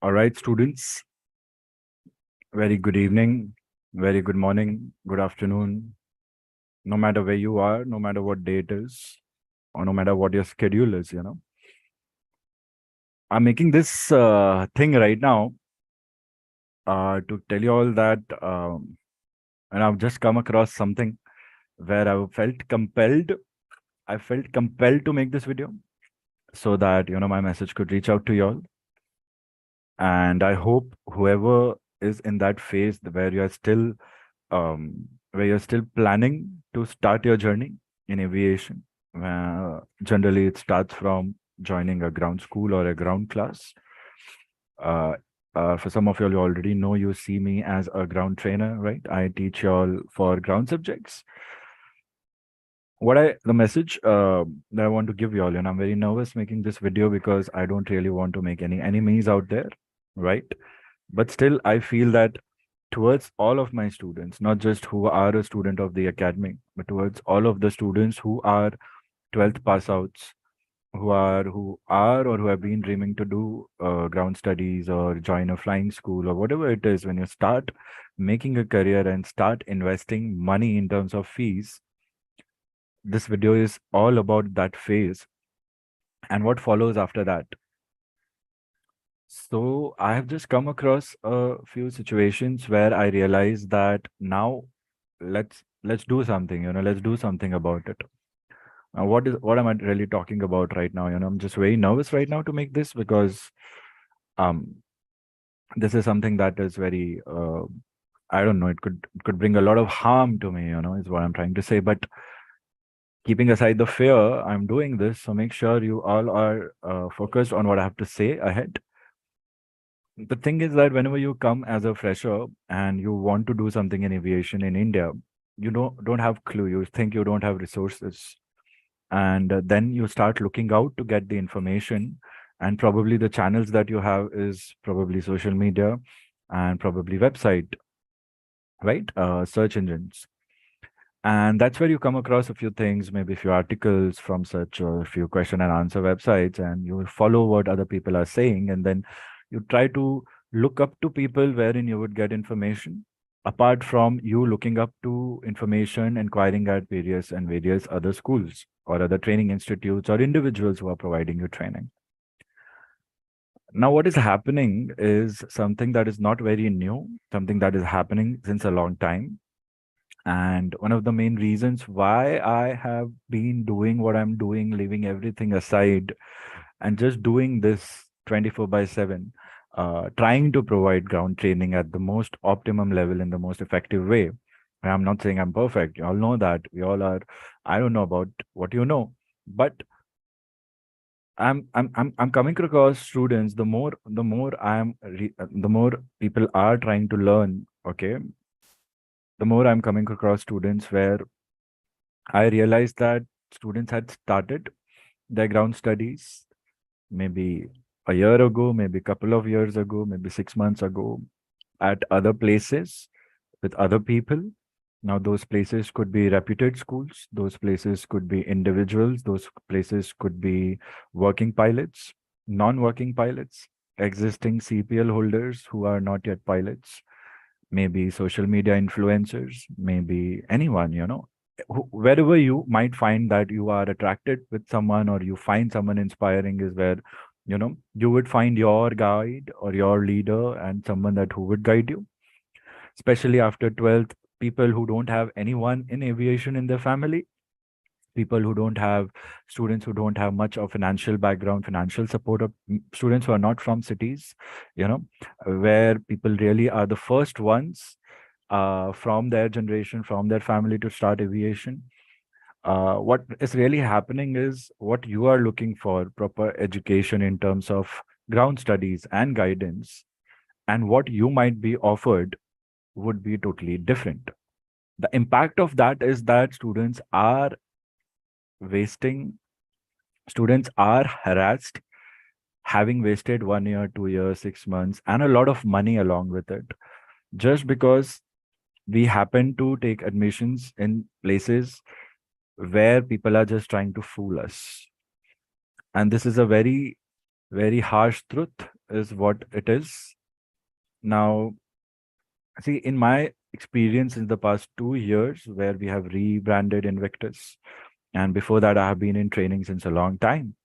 All right, students, very good evening, very good morning, good afternoon, no matter where you are, no matter what day it is, or no matter what your schedule is. I'm making this thing right now to tell you all that, and I've just come across something where I felt compelled to make this video so that, my message could reach out to you all. And I hope whoever is in that phase where you're still planning to start your journey in aviation. Generally, it starts from joining a ground school or a ground class. Uh, for some of you, you already know you see me as a ground trainer, right? I teach you all for ground subjects. The message that I want to give you all, and I'm very nervous making this video because I don't really want to make any enemies out there, right? But still, I feel that towards all of my students, not just who are a student of the academy, but towards all of the students who are 12th pass outs, who are or who have been dreaming to do ground studies or join a flying school or whatever it is. When you start making a career and start investing money in terms of fees, this video is all about that phase and what follows after that. So I have just come across a few situations where I realized that now let's do something, let's do something about it. What am I really talking about right now? I'm just very nervous right now to make this because um this is something that is very I don't know, it could bring a lot of harm to me, is what I'm trying to say. But keeping aside the fear, I'm doing this, so make sure you all are focused on what I have to say ahead. The thing is that whenever you come as a fresher and you want to do something in aviation in India, you don't have clue. You think you don't have resources, and then you start looking out to get the information. And probably the channels that you have is probably social media and probably website, right? Search engines. And that's where you come across a few things, maybe a few articles from such or a few question and answer websites, and you follow what other people are saying, and then you try to look up to people wherein you would get information. Apart from you looking up to information, inquiring at various other schools or other training institutes or individuals who are providing you training. Now, what is happening is something that is not very new, something that is happening since a long time. And one of the main reasons why I have been doing what I'm doing, leaving everything aside, and just doing this 24 by 7, trying to provide ground training at the most optimum level in the most effective way. I'm not saying I'm perfect. You all know that. We all are. I don't know about what you know, but I'm coming across students. The more people are trying to learn. Okay, the more I'm coming across students where I realized that students had started their ground studies maybe a year ago, maybe a couple of years ago, maybe 6 months ago at other places with other people. Now, those places could be reputed schools, those places could be individuals, those places could be working pilots, non working pilots, existing CPL holders who are not yet pilots, maybe social media influencers, maybe anyone. Wherever you might find that you are attracted with someone or you find someone inspiring is where, you would find your guide or your leader and someone that who would guide you, especially after 12th. People who don't have anyone in aviation in their family, people who don't have students who don't have much of financial background, financial support of students who are not from cities, you know where people really are the first ones from their generation, from their family to start aviation. What is really happening is what you are looking for proper education in terms of ground studies and guidance, and what you might be offered would be totally different. The impact of that is that wasting, students are harassed, having wasted 1 year, 2 years, 6 months, and a lot of money along with it, just because we happen to take admissions in places where people are just trying to fool us. And this is a very, very harsh truth, is what it is. Now, see, in my experience in the past 2 years, where we have rebranded Invictus, and before that, I have been in training since a long time.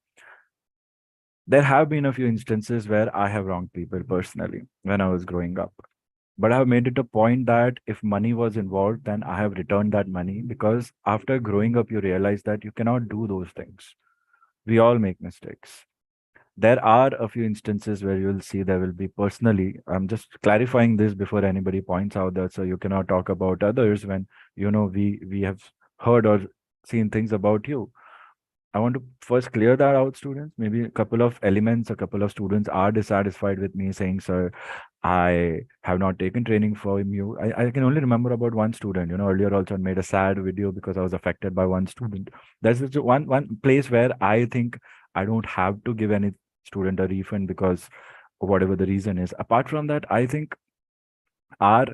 There have been a few instances where I have wronged people personally when I was growing up. But I have made it a point that if money was involved, then I have returned that money, because after growing up, you realize that you cannot do those things. We all make mistakes. There are a few instances where you'll see there will be personally. I'm just clarifying this before anybody points out that so you cannot talk about others when we have heard or seen things about you. I want to first clear that out, students. Maybe a couple of elements, a couple of students are dissatisfied with me saying, sir, I have not taken training from you. I can only remember about one student. Earlier also I made a sad video because I was affected by one student. That's just one place where I think I don't have to give any student a refund because whatever the reason is. Apart from that, I think our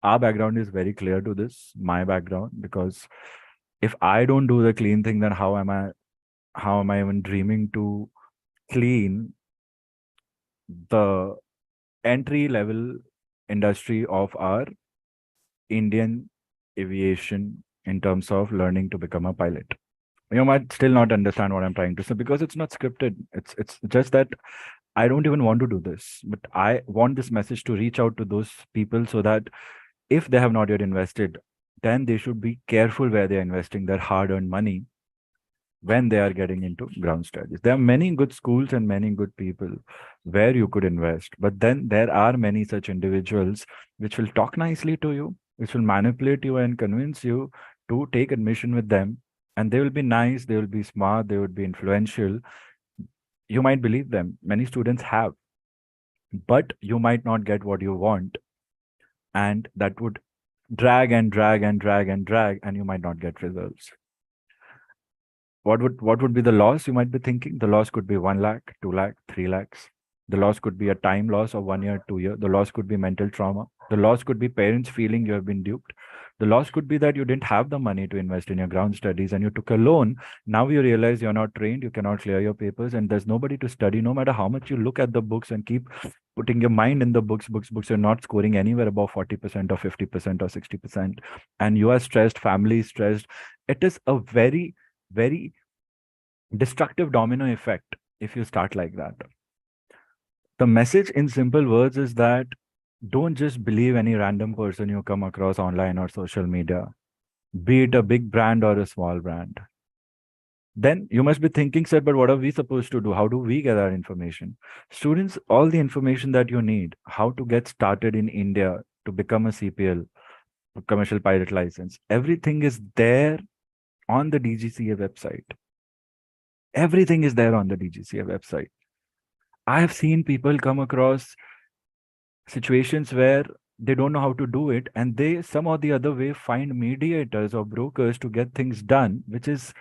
our background is very clear to this, my background, because if I don't do the clean thing, then how am I even dreaming to clean the entry level industry of our Indian aviation in terms of learning to become a pilot? You might still not understand what I'm trying to say because it's not scripted. It's just that I don't even want to do this, but I want this message to reach out to those people so that if they have not yet invested, then they should be careful where they're investing their hard-earned money when they are getting into ground studies. There are many good schools and many good people where you could invest, but then there are many such individuals which will talk nicely to you, which will manipulate you and convince you to take admission with them. And they will be nice, they will be smart, they would be influential. You might believe them. Many students have, but you might not get what you want. And that would drag and drag and drag and drag, and you might not get results. What would be the loss? You might be thinking the loss could be 1 lakh, 2 lakh, 3 lakhs. The loss could be a time loss of 1 year, 2 year. The loss could be mental trauma. The loss could be parents feeling you have been duped. The loss could be that you didn't have the money to invest in your ground studies and you took a loan. Now you realize you're not trained, you cannot clear your papers, and there's nobody to study. No matter how much you look at the books and keep putting your mind in the books, you're not scoring anywhere above 40% or 50% or 60%. And you are stressed, family is stressed. It is a very, very destructive domino effect if you start like that. The message in simple words is that don't just believe any random person you come across online or social media, be it a big brand or a small brand. Then you must be thinking, sir, but what are we supposed to do? How do we get our information? Students, all the information that you need, how to get started in India to become a CPL, commercial pilot license, everything is there on the DGCA website. Everything is there on the DGCA website. I have seen people come across situations where they don't know how to do it, and they some or the other way find mediators or brokers to get things done, which is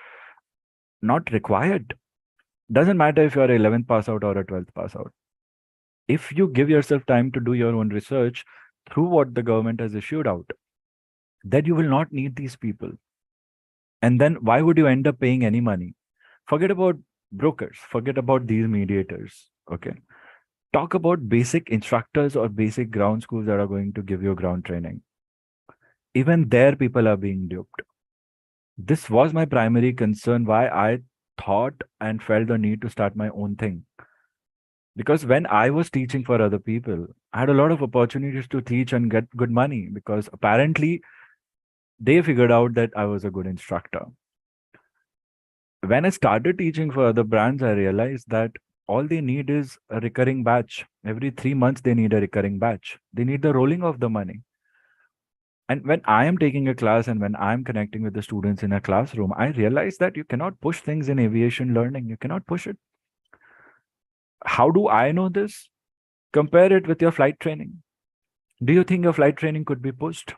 not required. Doesn't matter if you're 11th pass out or a 12th pass out. If you give yourself time to do your own research through what the government has issued out, then you will not need these people. And then why would you end up paying any money? Forget about brokers, forget about these mediators. Okay. Talk about basic instructors or basic ground schools that are going to give you ground training. Even there, people are being duped. This was my primary concern why I thought and felt the need to start my own thing. Because when I was teaching for other people, I had a lot of opportunities to teach and get good money because apparently they figured out that I was a good instructor. When I started teaching for other brands, I realized that all they need is a recurring batch. Every 3 months, they need a recurring batch. They need the rolling of the money. And when I am taking a class and when I'm connecting with the students in a classroom, I realize that you cannot push things in aviation learning. You cannot push it. How do I know this? Compare it with your flight training. Do you think your flight training could be pushed?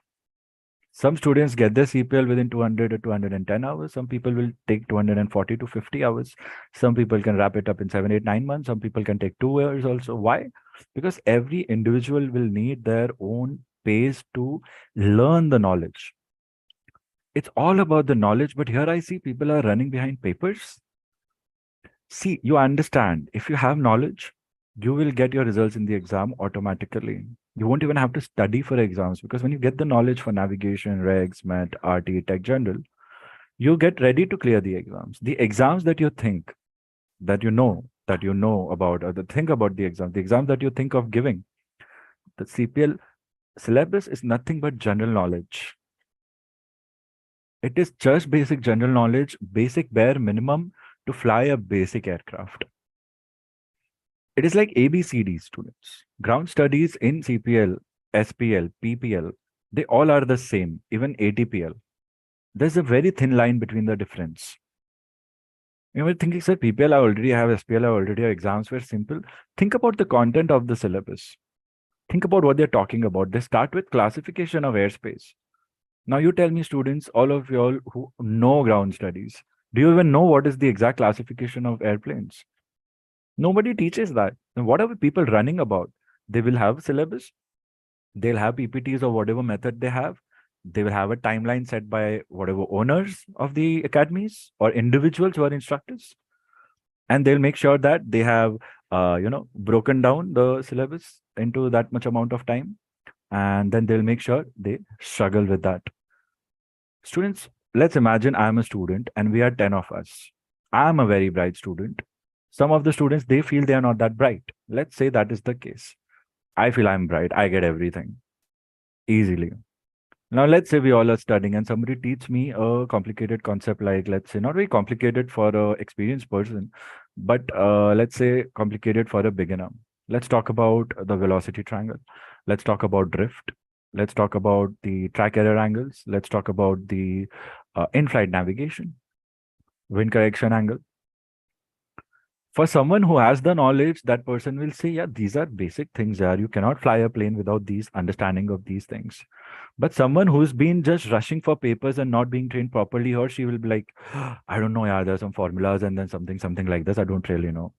Some students get their CPL within 200 or 210 hours. Some people will take 240 to 50 hours. Some people can wrap it up in 7, 8, 9 months. Some people can take 2 years also. Why? Because every individual will need their own pace to learn the knowledge. It's all about the knowledge, but here I see people are running behind papers. See, you understand, if you have knowledge, you will get your results in the exam automatically. You won't even have to study for exams because when you get the knowledge for navigation, regs, met, RT, tech general, you get ready to clear the exams. The exams that you think that you know about, or the think about the exams that you think of giving, the CPL syllabus is nothing but general knowledge. It is just basic general knowledge, basic bare minimum to fly a basic aircraft. It is like ABCD students. Ground studies in CPL, SPL, PPL, they all are the same, even ATPL. There's a very thin line between the difference. You were thinking, sir, PPL I already have, SPL I already have, exams were simple. Think about the content of the syllabus. Think about what they're talking about. They start with classification of airspace. Now you tell me, students, all of you all who know ground studies, do you even know what is the exact classification of airplanes? Nobody teaches that. And what are people running about? They will have syllabus, they'll have PPTs or whatever method they have. They will have a timeline set by whatever owners of the academies or individuals who are instructors. And they'll make sure that they have, broken down the syllabus into that much amount of time. And then they'll make sure they struggle with that. Students, let's imagine I'm a student and we are 10 of us. I'm a very bright student. Some of the students, they feel they are not that bright. Let's say that is the case. I feel I'm bright. I get everything easily. Now, let's say we all are studying and somebody teach me a complicated concept, like, let's say, not very complicated for a experienced person, but let's say complicated for a beginner. Let's talk about the velocity triangle. Let's talk about drift. Let's talk about the track error angles. Let's talk about the in-flight navigation, wind correction angle. For someone who has the knowledge, that person will say, yeah, these are basic things. Yeah, you cannot fly a plane without these understanding of these things. But someone who's been just rushing for papers and not being trained properly, he or she will be like, I don't know, yeah, there are some formulas and then something like this. I don't really know.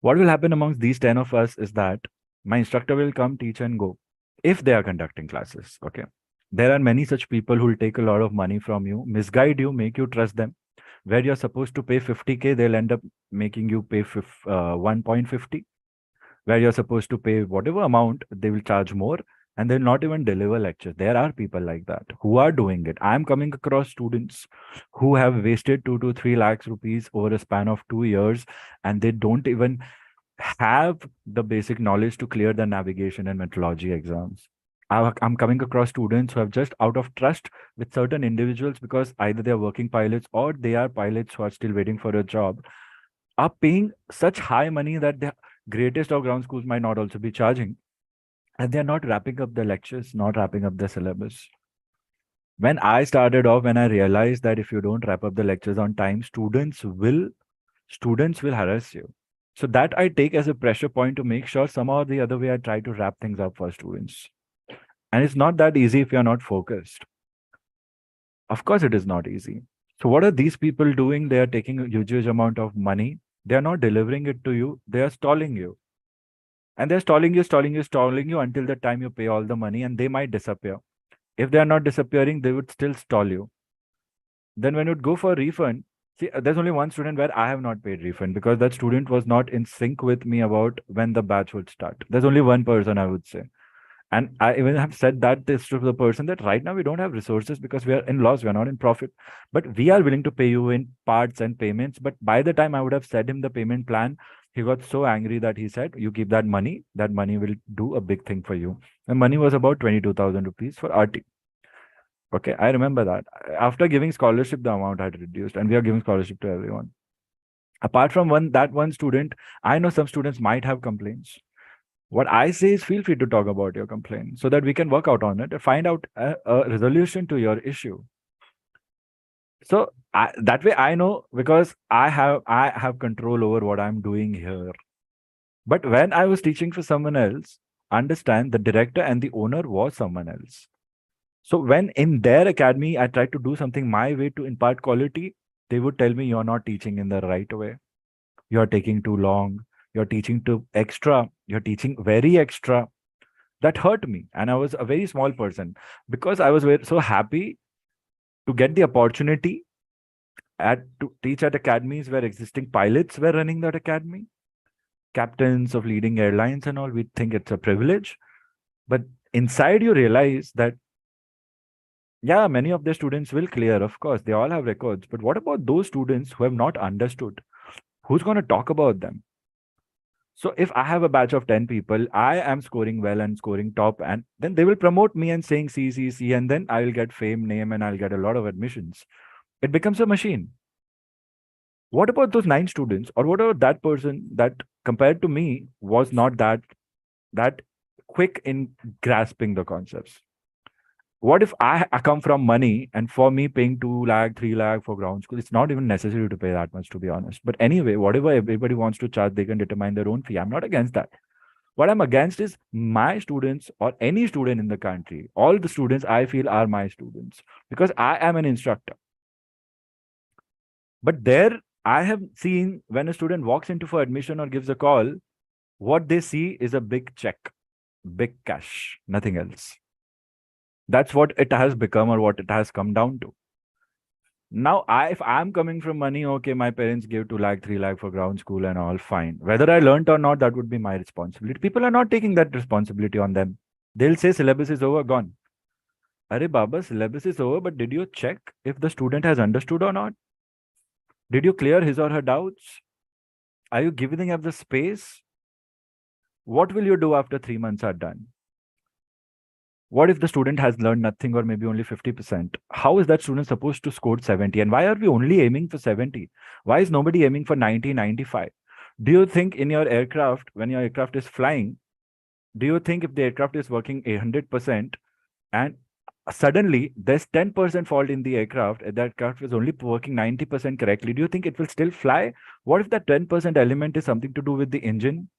What will happen amongst these 10 of us is that my instructor will come, teach, and go if they are conducting classes. Okay. There are many such people who will take a lot of money from you, misguide you, make you trust them. Where you're supposed to pay 50K, they'll end up making you pay 1.50. Where you're supposed to pay whatever amount, they will charge more and they'll not even deliver lectures. There are people like that who are doing it. I'm coming across students who have wasted 2 to 3 lakhs rupees over a span of 2 years, and they don't even have the basic knowledge to clear the navigation and metrology exams. I'm coming across students who have just out of trust with certain individuals, because either they are working pilots or they are pilots who are still waiting for a job, are paying such high money that the greatest of ground schools might not also be charging. And they're not wrapping up the lectures, not wrapping up the syllabus. When I started off, when I realized that if you don't wrap up the lectures on time, students will harass you. So that I take as a pressure point to make sure somehow or the other way I try to wrap things up for students. And it's not that easy if you're not focused. Of course, it is not easy. So what are these people doing? They are taking a huge amount of money. They are not delivering it to you. They are stalling you. And they're stalling you until the time you pay all the money, and they might disappear. If they are not disappearing, they would still stall you. Then when you'd go for a refund, see, there's only one student where I have not paid refund because that student was not in sync with me about when the batch would start. There's only one person, I would say. And I even have said that this to the person that right now we don't have resources because we are in loss, we are not in profit. But we are willing to pay you in parts and payments. But by the time I would have said him the payment plan, he got so angry that he said, you keep that money will do a big thing for you. The money was about 22,000 rupees for RT. Okay, I remember that. After giving scholarship, the amount had reduced, and we are giving scholarship to everyone. Apart from one student, I know some students might have complaints. What I say is feel free to talk about your complaint so that we can work out on it and find out a resolution to your issue. So that way I know because I have control over what I'm doing here. But when I was teaching for someone else, understand the director and the owner was someone else. So when in their academy I tried to do something my way to impart quality, they would tell me you're not teaching in the right way. You're taking too long. You're teaching too extra. You're teaching very extra. That hurt me. And I was a very small person because I was so happy to get the opportunity to teach at academies where existing pilots were running that academy, captains of leading airlines and all. We think it's a privilege. But inside you realize that, yeah, many of the students will clear. Of course, they all have records. But what about those students who have not understood? Who's going to talk about them? So if I have a batch of 10 people, I am scoring well and scoring top, and then they will promote me and saying C, C, C, and then I will get fame, name, and I'll get a lot of admissions. It becomes a machine. What about those 9 students, or what about that person that compared to me was not that quick in grasping the concepts? What if I come from money and for me paying 2 lakh, 3 lakh for ground school, it's not even necessary to pay that much, to be honest. But anyway, whatever everybody wants to charge, they can determine their own fee. I'm not against that. What I'm against is my students or any student in the country. All the students I feel are my students because I am an instructor. But there, I have seen when a student walks into for admission or gives a call, what they see is a big check, big cash, nothing else. That's what it has become or what it has come down to. Now, if I'm coming from money, okay, my parents gave 2 lakh, 3 lakh for ground school and all fine. Whether I learned or not, that would be my responsibility. People are not taking that responsibility on them. They'll say syllabus is over, gone. Arey Baba, syllabus is over, but did you check if the student has understood or not? Did you clear his or her doubts? Are you giving up the space? What will you do after 3 months are done? What if the student has learned nothing or maybe only 50%? How is that student supposed to score 70? And why are we only aiming for 70? Why is nobody aiming for 90, 95? Do you think in your aircraft, when your aircraft is flying, do you think if the aircraft is working 100% and suddenly there's 10% fault in the aircraft, and that aircraft is only working 90% correctly, do you think it will still fly? What if that 10% element is something to do with the engine?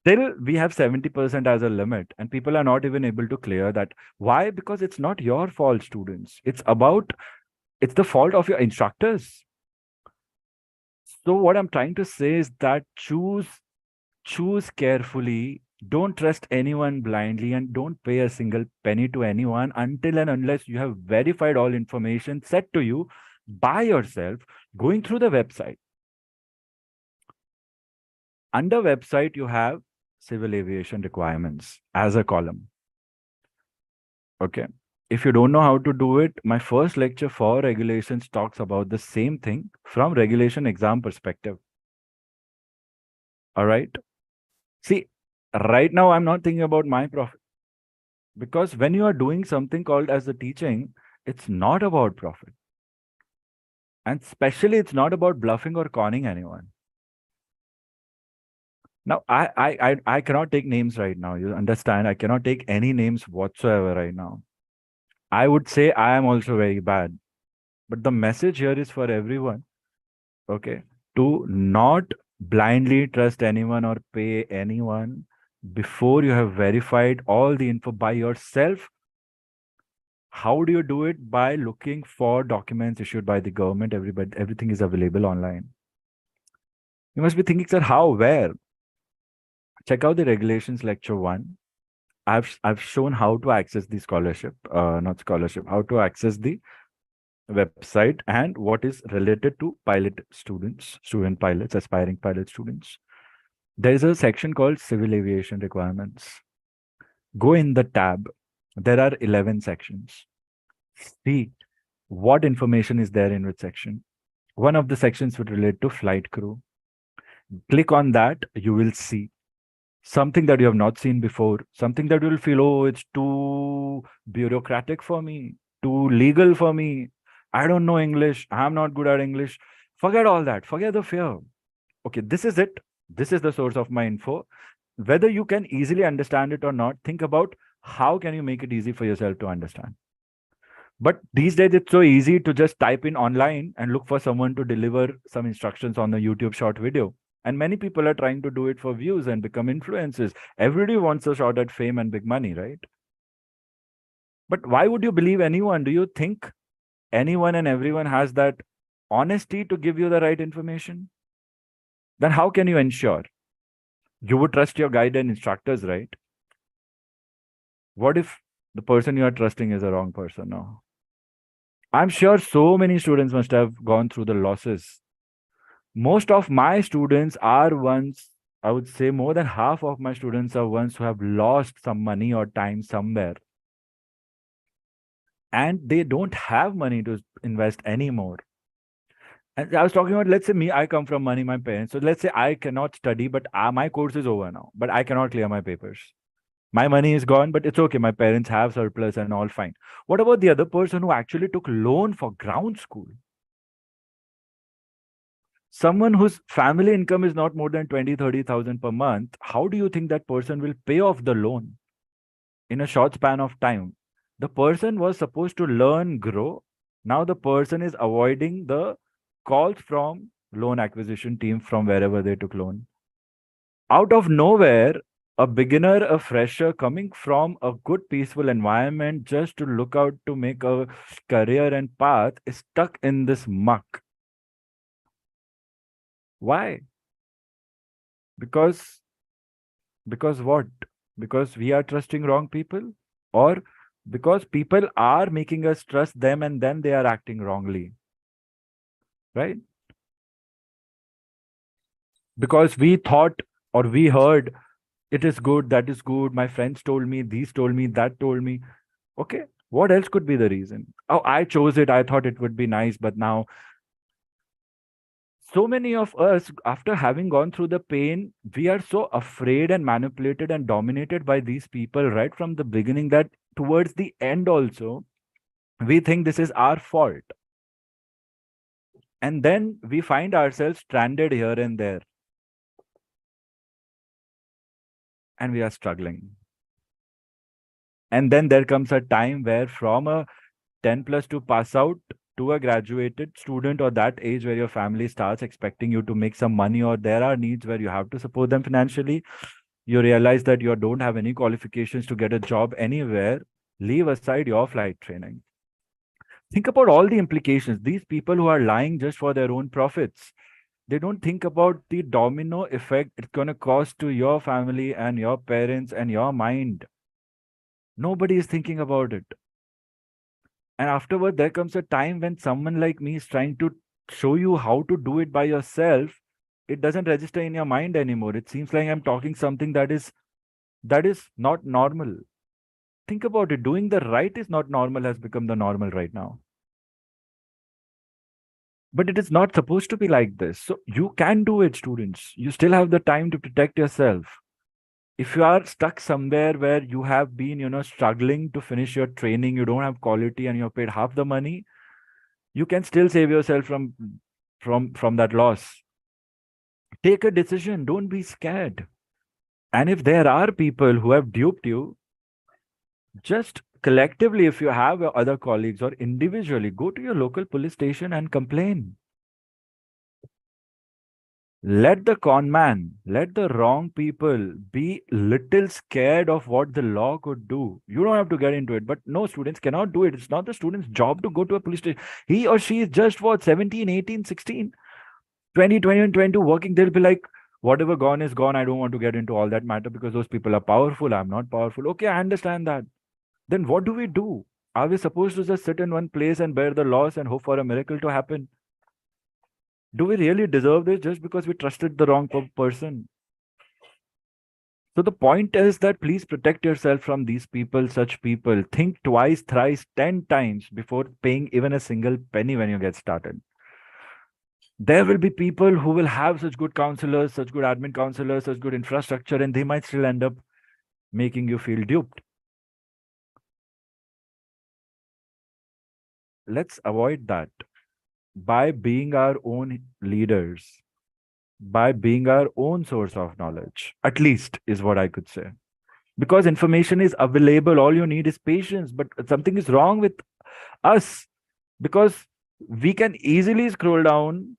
Still, we have 70% as a limit, and people are not even able to clear that. Why? Because it's not your fault, students. It's the fault of your instructors. So, what I'm trying to say is that choose carefully. Don't trust anyone blindly and don't pay a single penny to anyone until and unless you have verified all information set to you by yourself going through the website. Under website, you have civil aviation requirements as a column. Okay. If you don't know how to do it, my first lecture for regulations talks about the same thing from regulation exam perspective. All right. See, right now I'm not thinking about my profit because when you are doing something called as the teaching, it's not about profit. And especially it's not about bluffing or conning anyone. Now, I cannot take names right now. You understand? I cannot take any names whatsoever right now. I would say I am also very bad. But the message here is for everyone, okay, to not blindly trust anyone or pay anyone before you have verified all the info by yourself. How do you do it? By looking for documents issued by the government. Everything is available online. You must be thinking, sir, how, where? Check out the regulations lecture 1. I've shown how to access the scholarship, not scholarship, how to access the website and what is related to pilot students, student pilots, aspiring pilot students. There is a section called Civil Aviation Requirements. Go in the tab. There are 11 sections. See what information is there in which section. One of the sections would relate to flight crew. Click on that, you will see something that you have not seen before, something that you will feel, oh, it's too bureaucratic for me, too legal for me. I don't know English. I'm not good at English. Forget all that. Forget the fear. Okay, this is it. This is the source of my info. Whether you can easily understand it or not, think about how can you make it easy for yourself to understand. But these days, it's so easy to just type in online and look for someone to deliver some instructions on a YouTube short video. And many people are trying to do it for views and become influencers. Everybody wants a shot at fame and big money, right? But why would you believe anyone? Do you think anyone and everyone has that honesty to give you the right information? Then how can you ensure? You would trust your guide and instructors, right? What if the person you are trusting is a wrong person now? I'm sure so many students must have gone through the losses. Most of my students are ones, I would say more than half of my students are ones who have lost some money or time somewhere. And they don't have money to invest anymore. And I was talking about, let's say me, I come from money, my parents. So let's say I cannot study, but my course is over now, but I cannot clear my papers. My money is gone, but it's okay. My parents have surplus and all fine. What about the other person who actually took loan for ground school? Someone whose family income is not more than 20, 30,000 per month, how do you think that person will pay off the loan in a short span of time? The person was supposed to learn, grow. Now the person is avoiding the calls from loan acquisition team from wherever they took loan. Out of nowhere, a beginner, a fresher coming from a good peaceful environment just to look out to make a career and path is stuck in this muck. Why? Because what? Because we are trusting wrong people? Or because people are making us trust them and then they are acting wrongly, right? Because we thought or we heard it is good, that is good, my friends told me, these told me, that told me. Okay, what else could be the reason? Oh, I chose it, I thought it would be nice, but now so many of us, after having gone through the pain, we are so afraid and manipulated and dominated by these people right from the beginning that towards the end also we think this is our fault, and then we find ourselves stranded here and there, and we are struggling. And then there comes a time where from a 10 plus to pass out to a graduated student, or that age where your family starts expecting you to make some money, or there are needs where you have to support them financially, you realize that you don't have any qualifications to get a job anywhere. Leave aside your flight training. Think about all the implications. These people who are lying just for their own profits, they don't think about the domino effect it's going to cause to your family and your parents and your mind. Nobody is thinking about it. And afterward, there comes a time when someone like me is trying to show you how to do it by yourself. It doesn't register in your mind anymore. It seems like I'm talking something that is not normal. Think about it. Doing the right is not normal, has become the normal right now. But it is not supposed to be like this. So you can do it, students. You still have the time to protect yourself. If you are stuck somewhere where you have been, struggling to finish your training, you don't have quality and you're paid half the money, you can still save yourself from that loss. Take a decision. Don't be scared. And if there are people who have duped you, just collectively, if you have your other colleagues or individually, go to your local police station and complain. Let the con man, let the wrong people be little scared of what the law could do. You don't have to get into it, but no, students cannot do it. It's not the student's job to go to a police station. He or she is just what, 17, 18, 16, 20, 21, 22 working. They'll be like, whatever gone is gone. I don't want to get into all that matter because those people are powerful. I'm not powerful. Okay, I understand that. Then what do we do? Are we supposed to just sit in one place and bear the loss and hope for a miracle to happen? Do we really deserve this just because we trusted the wrong person? So the point is that please protect yourself from these people, such people. Think twice, thrice, 10 times before paying even a single penny when you get started. There will be people who will have such good counselors, such good admin counselors, such good infrastructure, and they might still end up making you feel duped. Let's avoid that by being our own leaders. by being our own source of knowledge, at least, is what I could say. Because information is available, all you need is patience. But something is wrong with us, because we can easily scroll down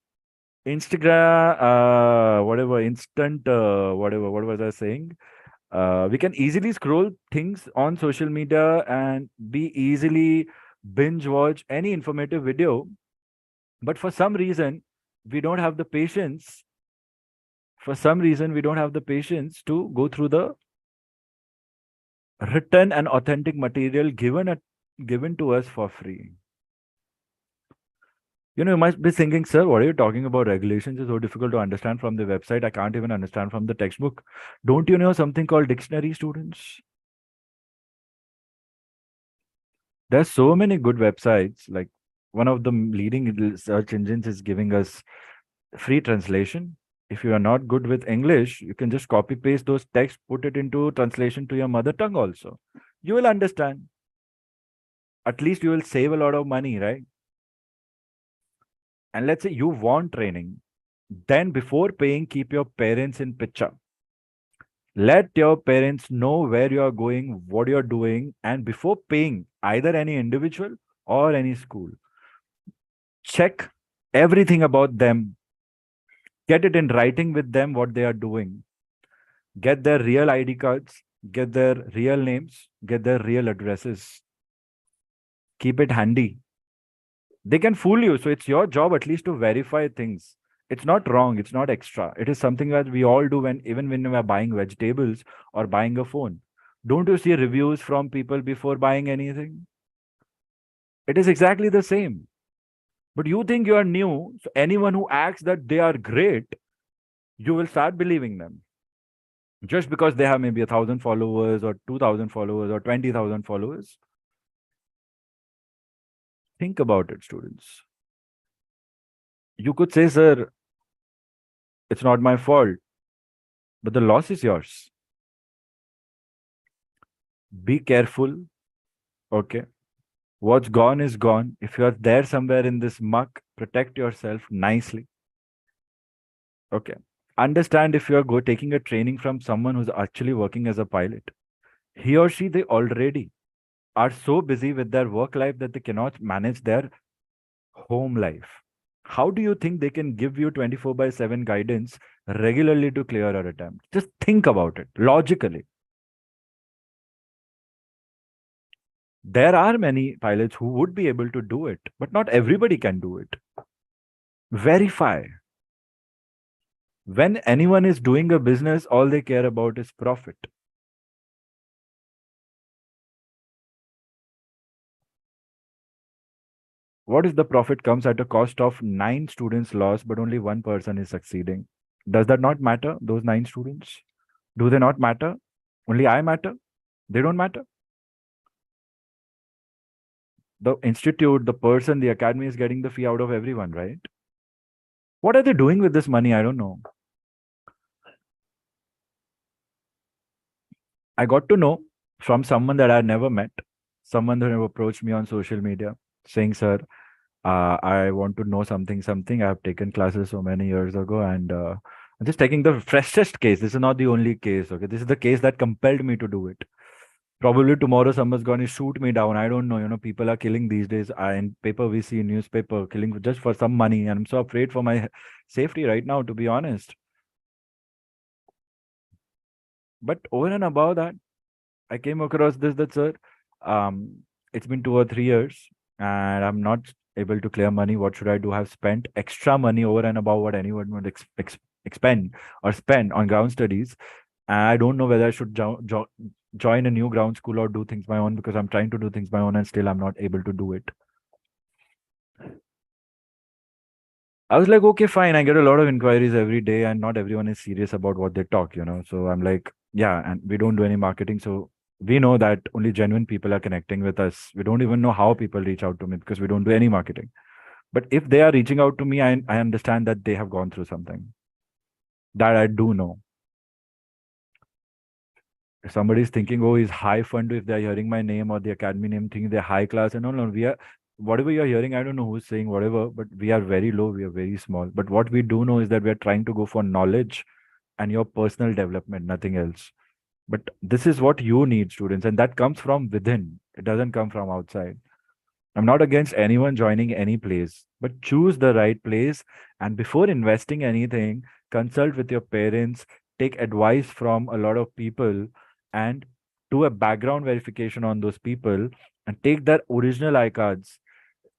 Instagram, whatever, instant, whatever, what was I saying? We can easily scroll things on social media and be easily binge watch any informative video. But for some reason, we don't have the patience. For some reason, we don't have the patience to go through the written and authentic material given to us for free. You might be thinking, sir, what are you talking about? Regulations is so difficult to understand from the website. I can't even understand from the textbook. Don't you know something called dictionary, students? There's so many good websites. Like one of the leading search engines is giving us free translation. If you are not good with English, you can just copy paste those texts, put it into translation to your mother tongue also. You will understand. At least you will save a lot of money, right? And let's say you want training. Then before paying, keep your parents in picture. Let your parents know where you are going, what you are doing, and before paying either any individual or any school, check everything about them. Get it in writing with them what they are doing. Get their real ID cards, get their real names, get their real addresses. Keep it handy. They can fool you, so it's your job at least to verify things. It's not wrong, it's not extra. It is something that we all do when even when we are buying vegetables or buying a phone. Don't you see reviews from people before buying anything? It is exactly the same. But you think you are new, so anyone who acts that they are great, you will start believing them. Just because they have maybe 1,000 followers or 2,000 followers or 20,000 followers. Think about it, students. You could say, sir, it's not my fault, but the loss is yours. Be careful. Okay. What's gone is gone. If you're there somewhere in this muck, protect yourself nicely. Okay. Understand if you're taking a training from someone who's actually working as a pilot. He or she, they already are so busy with their work life that they cannot manage their home life. How do you think they can give you 24 by 7 guidance regularly to clear your attempt? Just think about it logically. There are many pilots who would be able to do it, but not everybody can do it. Verify. When anyone is doing a business, all they care about is profit. What if the profit comes at a cost of 9 students lost, but only one person is succeeding? Does that not matter? Those 9 students? Do they not matter? Only I matter? They don't matter? The institute, the person, the academy is getting the fee out of everyone, right? What are they doing with this money? I don't know. I got to know from someone that I never met, someone that have approached me on social media saying, sir, I want to know something. I have taken classes so many years ago, and I'm just taking the freshest case. This is not the only case. Okay, this is the case that compelled me to do it. Probably tomorrow someone's going to shoot me down. I don't know. People are killing these days. In paper we see newspaper killing just for some money, and I'm so afraid for my safety right now, to be honest. But over and above that, I came across this that, sir, um, it's been 2 or 3 years and I'm not able to clear money. What should I do? I've spent extra money over and above what anyone would expend or spend on ground studies. And I don't know whether I should join a new ground school or do things my own, because I'm trying to do things my own and still I'm not able to do it. I was like, okay, fine. I get a lot of inquiries every day, and not everyone is serious about what they talk. So I'm like, yeah, and we don't do any marketing. So we know that only genuine people are connecting with us. We don't even know how people reach out to me because we don't do any marketing. But if they are reaching out to me, I understand that they have gone through something that I do know. If somebody is thinking, oh, he's high fund, if they're hearing my name or the academy name, thinking they're high class, and no, no, whatever you're hearing, I don't know who's saying whatever, but we are very low, we are very small. But what we do know is that we are trying to go for knowledge and your personal development, nothing else. But this is what you need, students, and that comes from within. It doesn't come from outside. I'm not against anyone joining any place, but choose the right place. And before investing anything, consult with your parents, take advice from a lot of people, and do a background verification on those people, and take their original iCards.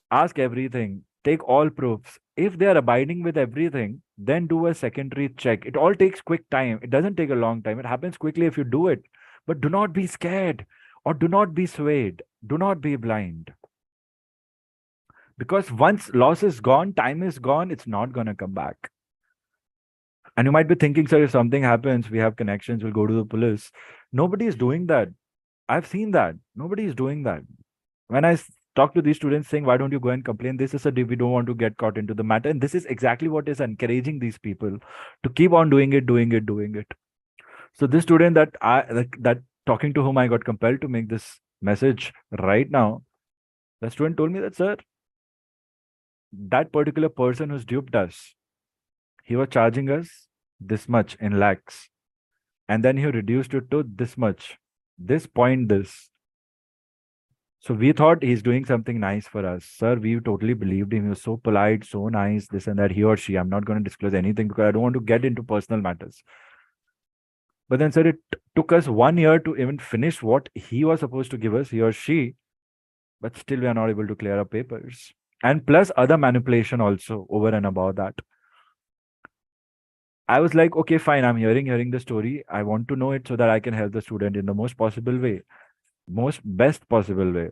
Ask everything, take all proofs. If they are abiding with everything, then do a secondary check. It all takes quick time. It doesn't take a long time. It happens quickly if you do it. But do not be scared or do not be swayed. Do not be blind. Because once loss is gone, time is gone, it's not going to come back. And you might be thinking, sir, if something happens, we have connections, we'll go to the police. Nobody is doing that. I've seen that. Nobody is doing that. When talk to these students saying, why don't you go and complain? This is a we don't want to get caught into the matter. And this is exactly what is encouraging these people to keep on doing it, doing it, doing it. So this student that talking to whom I got compelled to make this message right now, the student told me that, sir, that particular person who's duped us, he was charging us this much in lakhs. And then he reduced it to this much, this point, this. So we thought he's doing something nice for us. Sir, we totally believed him. He was so polite, so nice, this and that, he or she. I'm not going to disclose anything because I don't want to get into personal matters. But then, sir, it took us 1 year to even finish what he was supposed to give us, he or she. But still, we are not able to clear our papers. And plus other manipulation also over and above that. I was like, okay, fine. I'm hearing the story. I want to know it so that I can help the student in the most possible way, most best possible way.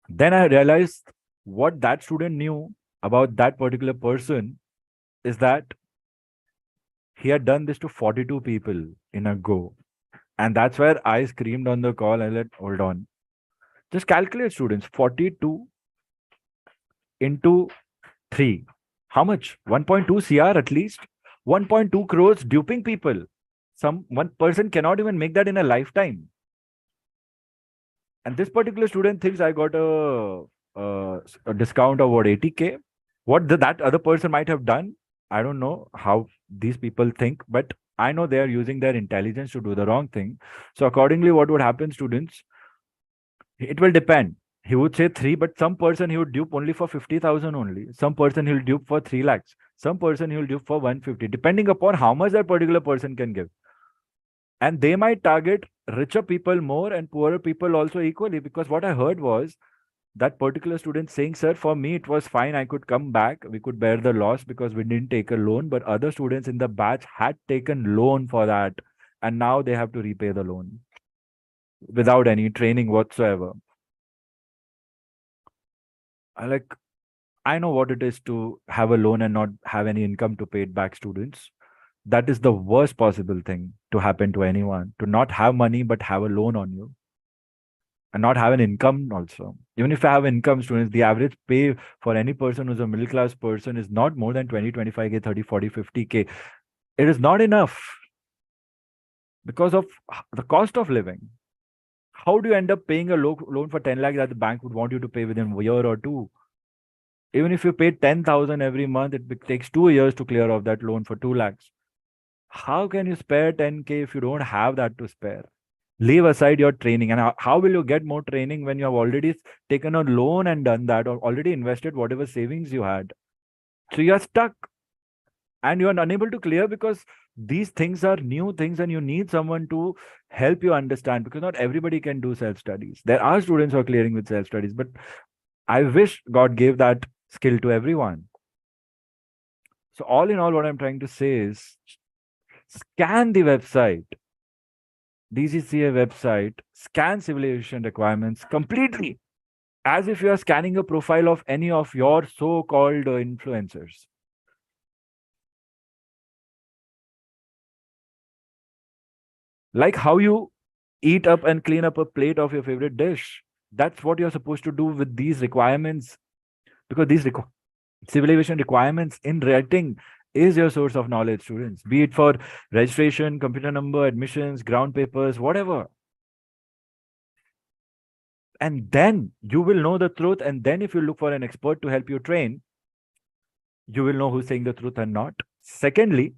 Then I realized what that student knew about that particular person is that he had done this to 42 people in a go. And that's where I screamed on the call. I said, hold on. Just calculate, students. 42 into 3. How much? 1.2 CR at least. 1.2 crores duping people. Some one person cannot even make that in a lifetime. And this particular student thinks I got a discount of what, 80K. What that other person might have done, I don't know how these people think, but I know they are using their intelligence to do the wrong thing. So accordingly, what would happen, students? It will depend. He would say 3, but some person he would dupe only for 50,000 only. Some person he'll dupe for 3 lakhs. Some person he'll dupe for 150, depending upon how much that particular person can give. And they might target richer people more and poorer people also equally. Because what I heard was that particular student saying, sir, for me, it was fine. I could come back. We could bear the loss because we didn't take a loan. But other students in the batch had taken loan for that. And now they have to repay the loan without any training whatsoever. I know what it is to have a loan and not have any income to pay it back, students. That is the worst possible thing to happen to anyone, to not have money but have a loan on you and not have an income also. Even if I have income, students, the average pay for any person who's a middle class person is not more than 20, 25K, 30, 40, 50K. It is not enough because of the cost of living. How do you end up paying a loan for 10 lakh that the bank would want you to pay within a year or two? Even if you pay 10,000 every month, it takes 2 years to clear off that loan for 2 lakhs. How can you spare 10K if you don't have that to spare? Leave aside your training. And how will you get more training when you have already taken a loan and done that, or already invested whatever savings you had? So you're stuck and you are unable to clear because these things are new things and you need someone to help you understand, because not everybody can do self studies. There are students who are clearing with self studies, but I wish God gave that skill to everyone. So all in all, what I'm trying to say is scan the website, DGCA website, scan civil aviation requirements completely as if you are scanning a profile of any of your so-called influencers. Like how you eat up and clean up a plate of your favorite dish. That's what you're supposed to do with these requirements, because these civil aviation requirements in writing is your source of knowledge, students, be it for registration, computer number, admissions, ground papers, whatever. And then you will know the truth. And then if you look for an expert to help you train, you will know who's saying the truth and not. Secondly,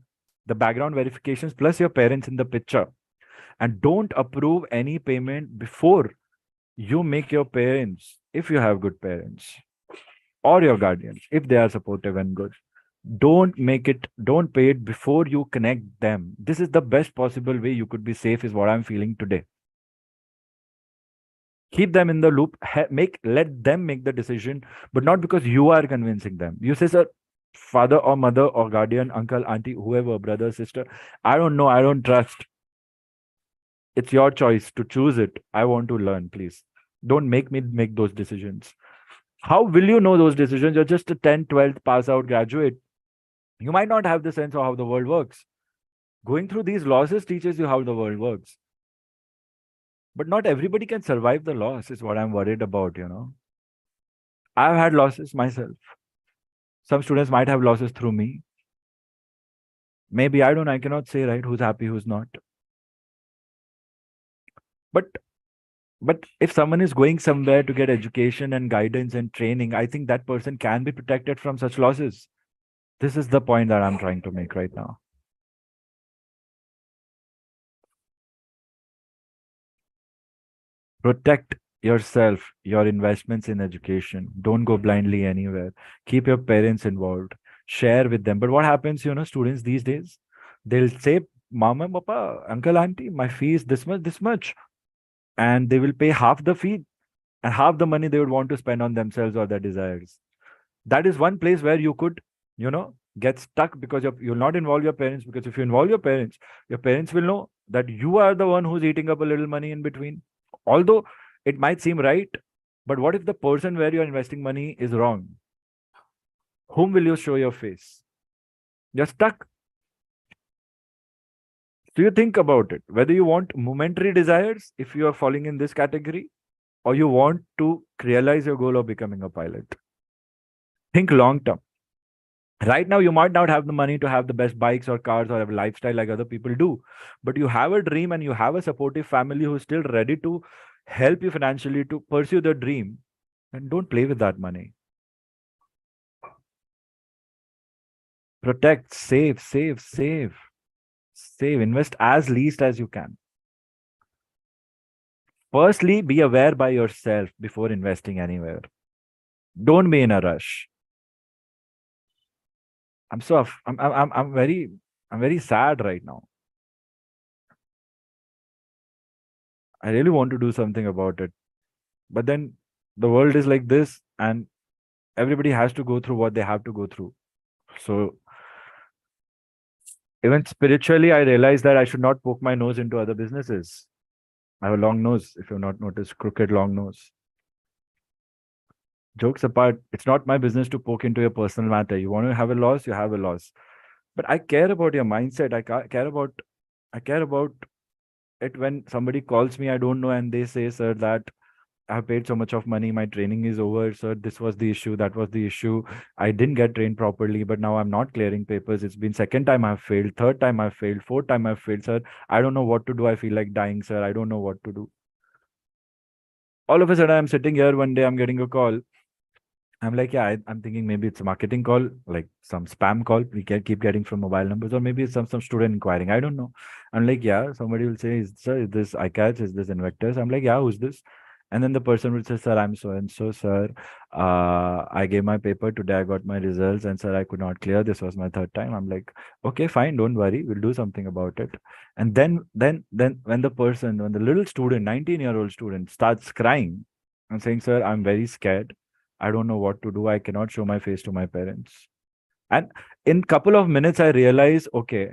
the background verifications plus your parents in the picture. And don't approve any payment before you make your parents, if you have good parents, or your guardians, if they are supportive and good. Don't pay it before you connect them. This is the best possible way you could be safe, is what I'm feeling today. Keep them in the loop, let them make the decision, but not because you are convincing them. You say, sir, father or mother or guardian, uncle, auntie, whoever, brother, sister, I don't know, I don't trust. It's your choice to choose it. I want to learn, please. Don't make me make those decisions. How will you know those decisions? You're just a 10th, 12th pass out graduate. You might not have the sense of how the world works. Going through these losses teaches you how the world works. But not everybody can survive the loss, is what I'm worried about. I've had losses myself. Some students might have losses through me. Maybe, I don't know, I cannot say, right, who's happy, who's not. But if someone is going somewhere to get education and guidance and training, I think that person can be protected from such losses. This is the point that I'm trying to make right now. Protect yourself, your investments in education. Don't go blindly anywhere. Keep your parents involved. Share with them. But what happens, students these days, they'll say, Mama, Papa, Uncle, Auntie, my fee is this much, this much. And they will pay half the fee and half the money they would want to spend on themselves or their desires. That is one place where you could, get stuck, because you'll not involve your parents. Because if you involve your parents will know that you are the one who's eating up a little money in between. Although it might seem right, but what if the person where you're investing money is wrong? Whom will you show your face? You're stuck. Do you think about it? Whether you want momentary desires, if you are falling in this category, or you want to realize your goal of becoming a pilot. Think long term. Right now, you might not have the money to have the best bikes or cars or have a lifestyle like other people do, but you have a dream and you have a supportive family who's still ready to help you financially to pursue the dream. And don't play with that money. Protect, save, save, save, save, invest as least as you can. Firstly, be aware by yourself before investing anywhere. Don't be in a rush. I'm very sad right now. I really want to do something about it. But then the world is like this, and everybody has to go through what they have to go through. So even spiritually, I realized that I should not poke my nose into other businesses. I have a long nose, if you've not noticed, crooked long nose. Jokes apart, it's not my business to poke into your personal matter. You want to have a loss, you have a loss. But I care about your mindset. I care about it when somebody calls me I don't know and they say, sir, that I've paid so much of money, my training is over, sir. This was the issue, that was the issue. I didn't get trained properly, but now I'm not clearing papers. It's been second time I've failed, third time I've failed, fourth time I've failed, sir. I don't know what to do. I feel like dying, sir. I don't know what to do. All of a sudden, I'm sitting here one day, I'm getting a call. I'm like, yeah, I'm thinking maybe it's a marketing call, like some spam call we can keep getting from mobile numbers, or maybe it's some student inquiring. I don't know. I'm like, yeah, somebody will say, sir, is this iCatch? Is this Invectors? I'm like, yeah, who's this? And then the person will say, sir, I'm so and so, sir. I gave my paper today, I got my results, and sir, I could not clear. This was my third time. I'm like, okay, fine, don't worry, we'll do something about it. And then when the little student, 19-year-old student, starts crying and saying, sir, I'm very scared. I don't know what to do. I cannot show my face to my parents. And in couple of minutes, I realize, okay,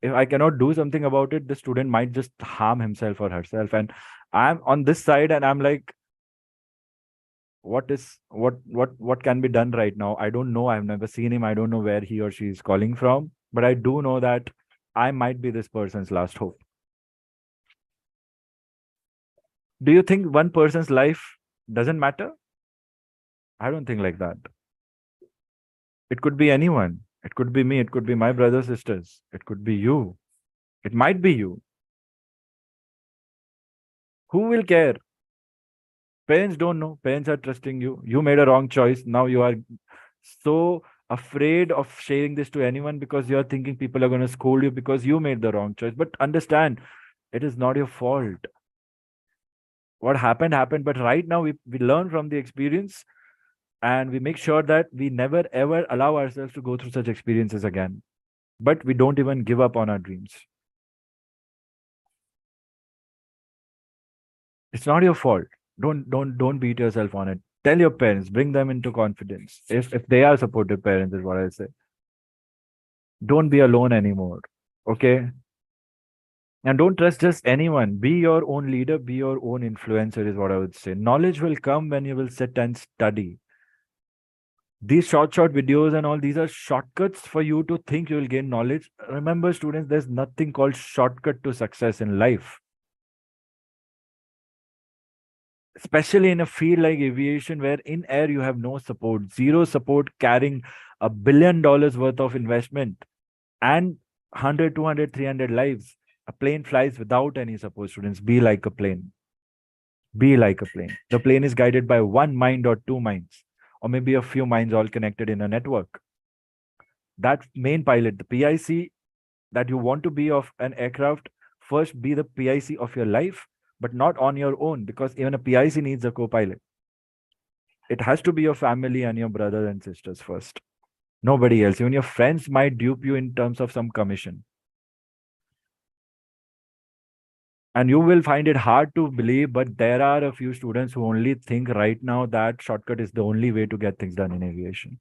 if I cannot do something about it, the student might just harm himself or herself. And I'm on this side and I'm like, what can be done right now? I don't know. I've never seen him. I don't know where he or she is calling from. But I do know that I might be this person's last hope. Do you think one person's life doesn't matter? I don't think like that. It could be anyone. It could be me. It could be my brothers, sisters. It could be you. It might be you. Who will care? Parents don't know. Parents are trusting you. You made a wrong choice. Now you are so afraid of sharing this to anyone because you are thinking people are going to scold you because you made the wrong choice. But understand, it is not your fault. What happened happened. But right now, we learn from the experience, and we make sure that we never ever allow ourselves to go through such experiences again. But we don't even give up on our dreams. It's not your fault. Don't beat yourself on it. Tell your parents, bring them into confidence. If they are supportive parents, is what I say. Don't be alone anymore. Okay? And don't trust just anyone. Be your own leader, be your own influencer, is what I would say. Knowledge will come when you will sit and study. These short videos and all, these are shortcuts for you to think you will gain knowledge. Remember, students, there's nothing called shortcut to success in life, especially in a field like aviation, where in air you have no support, zero support, carrying $1 billion worth of investment and 100, 200, 300 lives. A plane flies without any support, students. Be like a plane. Be like a plane. The plane is guided by one mind or two minds, or maybe a few minds all connected in a network. That main pilot, the PIC that you want to be of an aircraft, first be the PIC of your life, but not on your own, because even a PIC needs a co pilot. It has to be your family and your brothers and sisters first. Nobody else. Even your friends might dupe you in terms of some commission. And you will find it hard to believe, but there are a few students who only think right now that shortcut is the only way to get things done in aviation.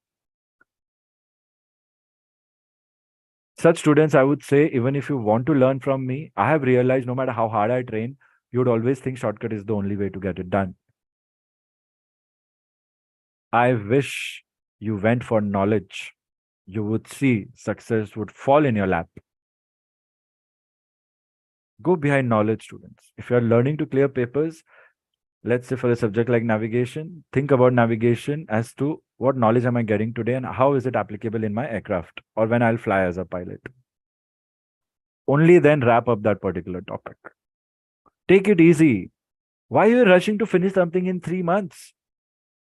Such students, I would say, even if you want to learn from me, I have realized no matter how hard I train, you would always think shortcut is the only way to get it done. I wish you went for knowledge. You would see success would fall in your lap. Go behind knowledge, students. If you are learning to clear papers, let's say for a subject like navigation, think about navigation as to what knowledge am I getting today and how is it applicable in my aircraft or when I'll fly as a pilot. Only then wrap up that particular topic. Take it easy. Why are you rushing to finish something in 3 months?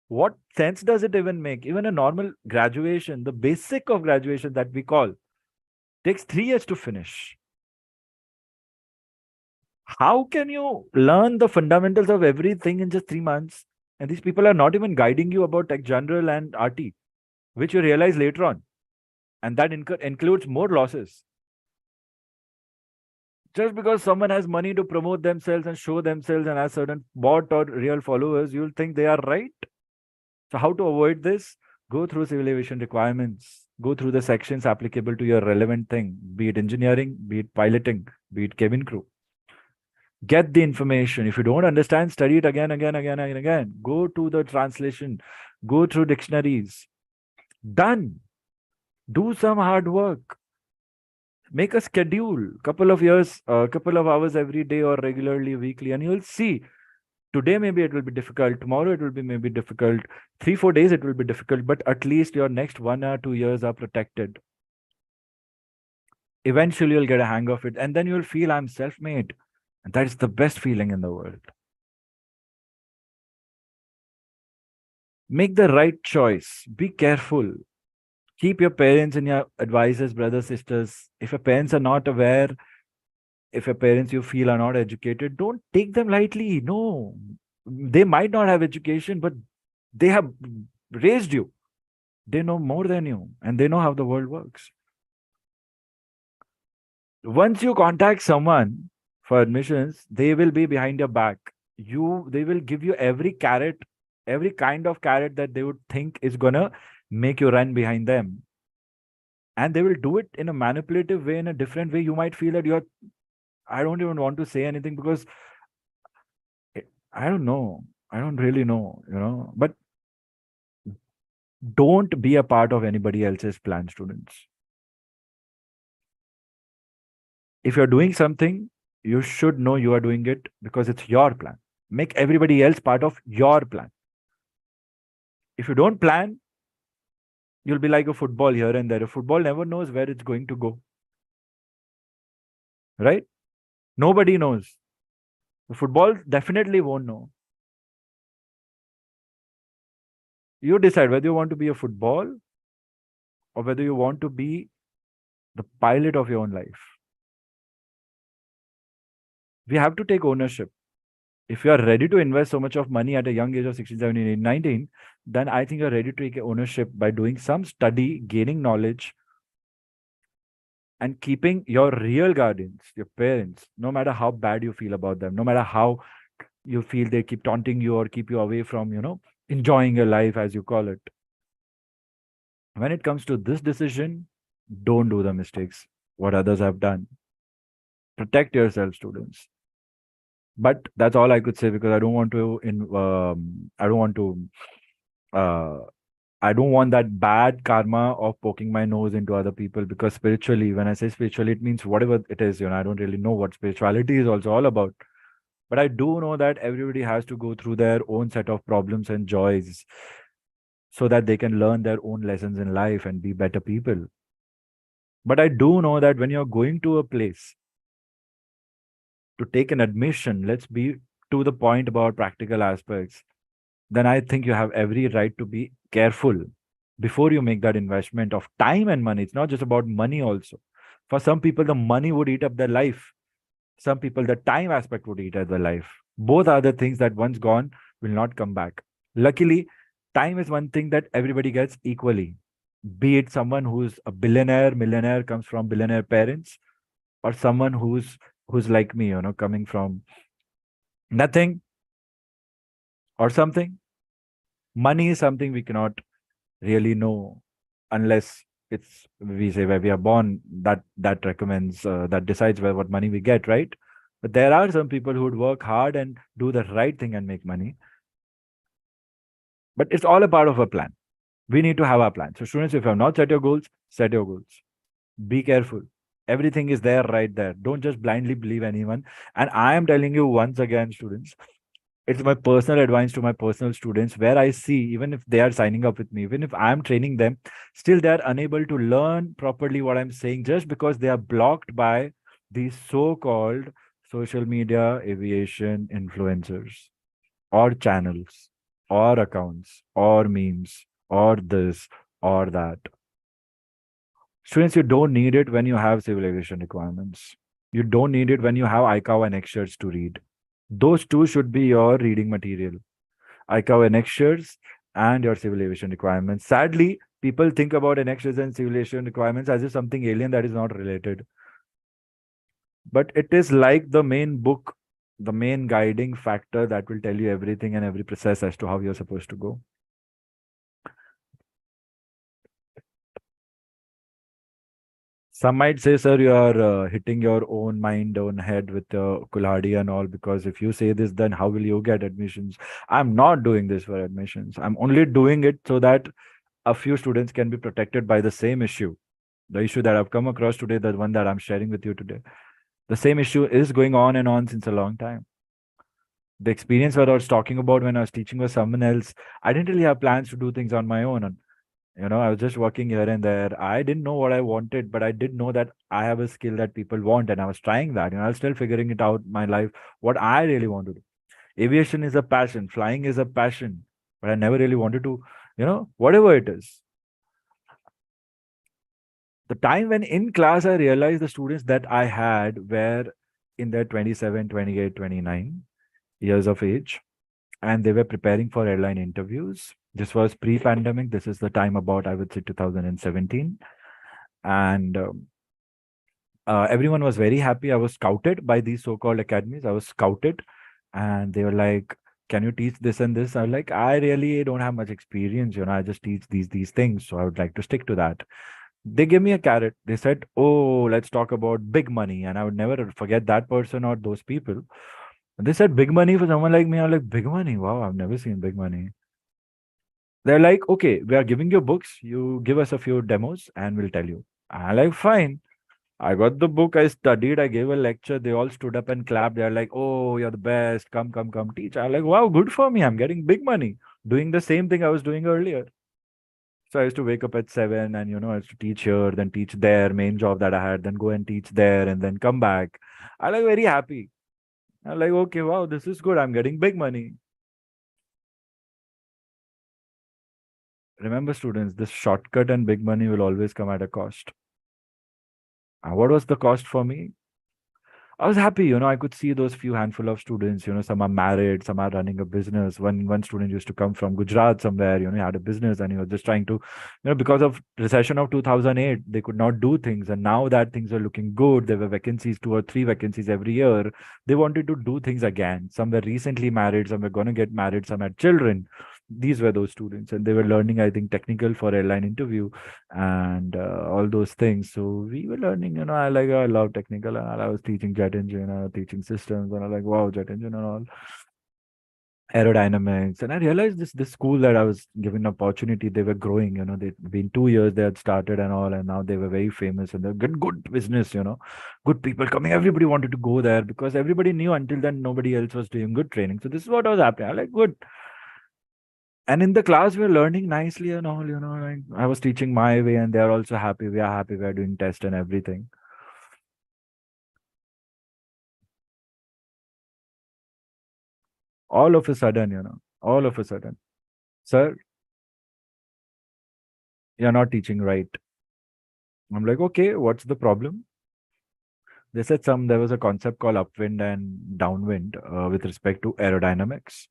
What sense does it even make? Even a normal graduation, the basic of graduation that we call, takes 3 years to finish. How can you learn the fundamentals of everything in just 3 months? And these people are not even guiding you about tech general and RT, which you realize later on. And that includes more losses. Just because someone has money to promote themselves and show themselves and has certain bot or real followers, you'll think they are right. So how to avoid this? Go through civil aviation requirements. Go through the sections applicable to your relevant thing, be it engineering, be it piloting, be it cabin crew. Get the information. If you don't understand, study it again, and again. Go to the translation. Go through dictionaries. Done. Do some hard work. Make a schedule. Couple of years, couple of hours every day or regularly, weekly, and you'll see. Today maybe it will be difficult. Tomorrow it will be maybe difficult. 3, 4 days it will be difficult. But at least your next 1 or 2 years are protected. Eventually you'll get a hang of it, and then you'll feel I'm self-made. And that is the best feeling in the world. Make the right choice. Be careful. Keep your parents and your advisors, brothers, sisters. If your parents are not aware, if your parents you feel are not educated, don't take them lightly. No. They might not have education, but they have raised you. They know more than you and they know how the world works. Once you contact someone for admissions, they will be behind your back. They will give you every carrot, every kind of carrot that they would think is gonna make you run behind them. And they will do it in a manipulative way, in a different way. You might feel that you're, I don't even want to say anything because I don't know. I don't really know. But don't be a part of anybody else's plan, students. If you're doing something, you should know you are doing it because it's your plan. Make everybody else part of your plan. If you don't plan, you'll be like a football here and there. A football never knows where it's going to go. Right? Nobody knows. The football definitely won't know. You decide whether you want to be a football or whether you want to be the pilot of your own life. We have to take ownership. If you are ready to invest so much of money at a young age of 16, 17, 18, 19, then I think you're ready to take ownership by doing some study, gaining knowledge, and keeping your real guardians, your parents, no matter how bad you feel about them, no matter how you feel they keep taunting you or keep you away from, enjoying your life, as you call it. When it comes to this decision, don't do the mistakes what others have done. Protect yourself, students. But that's all I could say, because I don't want to I don't want to uh, I don't want that bad karma of poking my nose into other people, because spiritually, when I say spiritually, it means whatever it is. I don't really know what spirituality is also all about. But I do know that everybody has to go through their own set of problems and joys so that they can learn their own lessons in life and be better people. But I do know that when you're going to a place to take an admission, let's be to the point about practical aspects, then I think you have every right to be careful before you make that investment of time and money. It's not just about money, also. For some people, the money would eat up their life. Some people, the time aspect would eat up their life. Both are the things that once gone will not come back. Luckily, time is one thing that everybody gets equally. Be it someone who's a billionaire, millionaire, comes from billionaire parents, or someone who's like me, coming from nothing or something. Money is something we cannot really know unless it's we say where we are born. That recommends that decides where what money we get, right? But there are some people who would work hard and do the right thing and make money. But it's all a part of a plan. We need to have our plan. So students, if you have not set your goals, set your goals. Be careful. Everything is there, right there. Don't just blindly believe anyone. And I am telling you once again, students, it's my personal advice to my personal students, where I see, even if they are signing up with me, even if I'm training them, still they are unable to learn properly what I'm saying, just because they are blocked by these so-called social media aviation influencers or channels or accounts or memes or this or that. Students, you don't need it when you have civil aviation requirements. You don't need it when you have ICAO and X-shirts to read. Those two should be your reading material. ICAO annexures and your civil aviation requirements. Sadly, people think about annexures and civil aviation requirements as if something alien that is not related. But it is like the main book, the main guiding factor that will tell you everything and every process as to how you're supposed to go. Some might say, sir, you are hitting your own mind, own head with Kulhadi and all, because if you say this, then how will you get admissions? I'm not doing this for admissions. I'm only doing it so that a few students can be protected by the same issue. The issue that I've come across today, the one that I'm sharing with you today. The same issue is going on and on since a long time. The experience that I was talking about when I was teaching was someone else. I didn't really have plans to do things on my own. I was just working here and there. I didn't know what I wanted, but I did know that I have a skill that people want, and I was trying that. I was still figuring it out my life, what I really want to do. Aviation is a passion, flying is a passion, but I never really wanted to, whatever it is. The time when in class I realized the students that I had were in their 27, 28, 29 years of age, and they were preparing for airline interviews. This was pre-pandemic. This is the time about, I would say, 2017. And everyone was very happy. I was scouted by these so-called academies. I was scouted, and they were like, "Can you teach this and this?" I was like, "I really don't have much experience. I just teach these things. So I would like to stick to that." They gave me a carrot. They said, "Oh, let's talk about big money." And I would never forget that person or those people. They said big money for someone like me. I'm like, big money? Wow, I've never seen big money. They're like, okay, we are giving you books. You give us a few demos and we'll tell you. I like, fine. I got the book. I studied. I gave a lecture. They all stood up and clapped. They're like, oh, you're the best. Come, come, come, teach. I'm like, wow, good for me. I'm getting big money doing the same thing I was doing earlier. So I used to wake up at 7 and, I used to teach here, then teach there, main job that I had, then go and teach there and then come back. I like very happy. I'm like, okay, wow, this is good. I'm getting big money. Remember, students, this shortcut and big money will always come at a cost. What was the cost for me? I was happy, I could see those few handful of students, some are married, some are running a business. One student used to come from Gujarat somewhere, he had a business and he was just trying to, because of recession of 2008, they could not do things. And now that things are looking good, there were vacancies, 2 or 3 vacancies every year. They wanted to do things again. Some were recently married, some were going to get married, some had children. These were those students, and they were learning, I think, technical for airline interview and all those things. So we were learning, I love technical, and I was teaching jet engine, teaching systems, and I like, wow, jet engine and all aerodynamics. And I realized this school that I was given an opportunity, they were growing. They'd been 2 years they had started and all, and now they were very famous and they're good business. Good people coming. Everybody wanted to go there because everybody knew until then nobody else was doing good training. So this is what was happening. I like good. And in the class, we're learning nicely and all, like I was teaching my way and they're also happy. We are happy. We're doing test and everything. All of a sudden, all of a sudden, sir, you're not teaching right. I'm like, okay, what's the problem? They said there was a concept called upwind and downwind with respect to aerodynamics.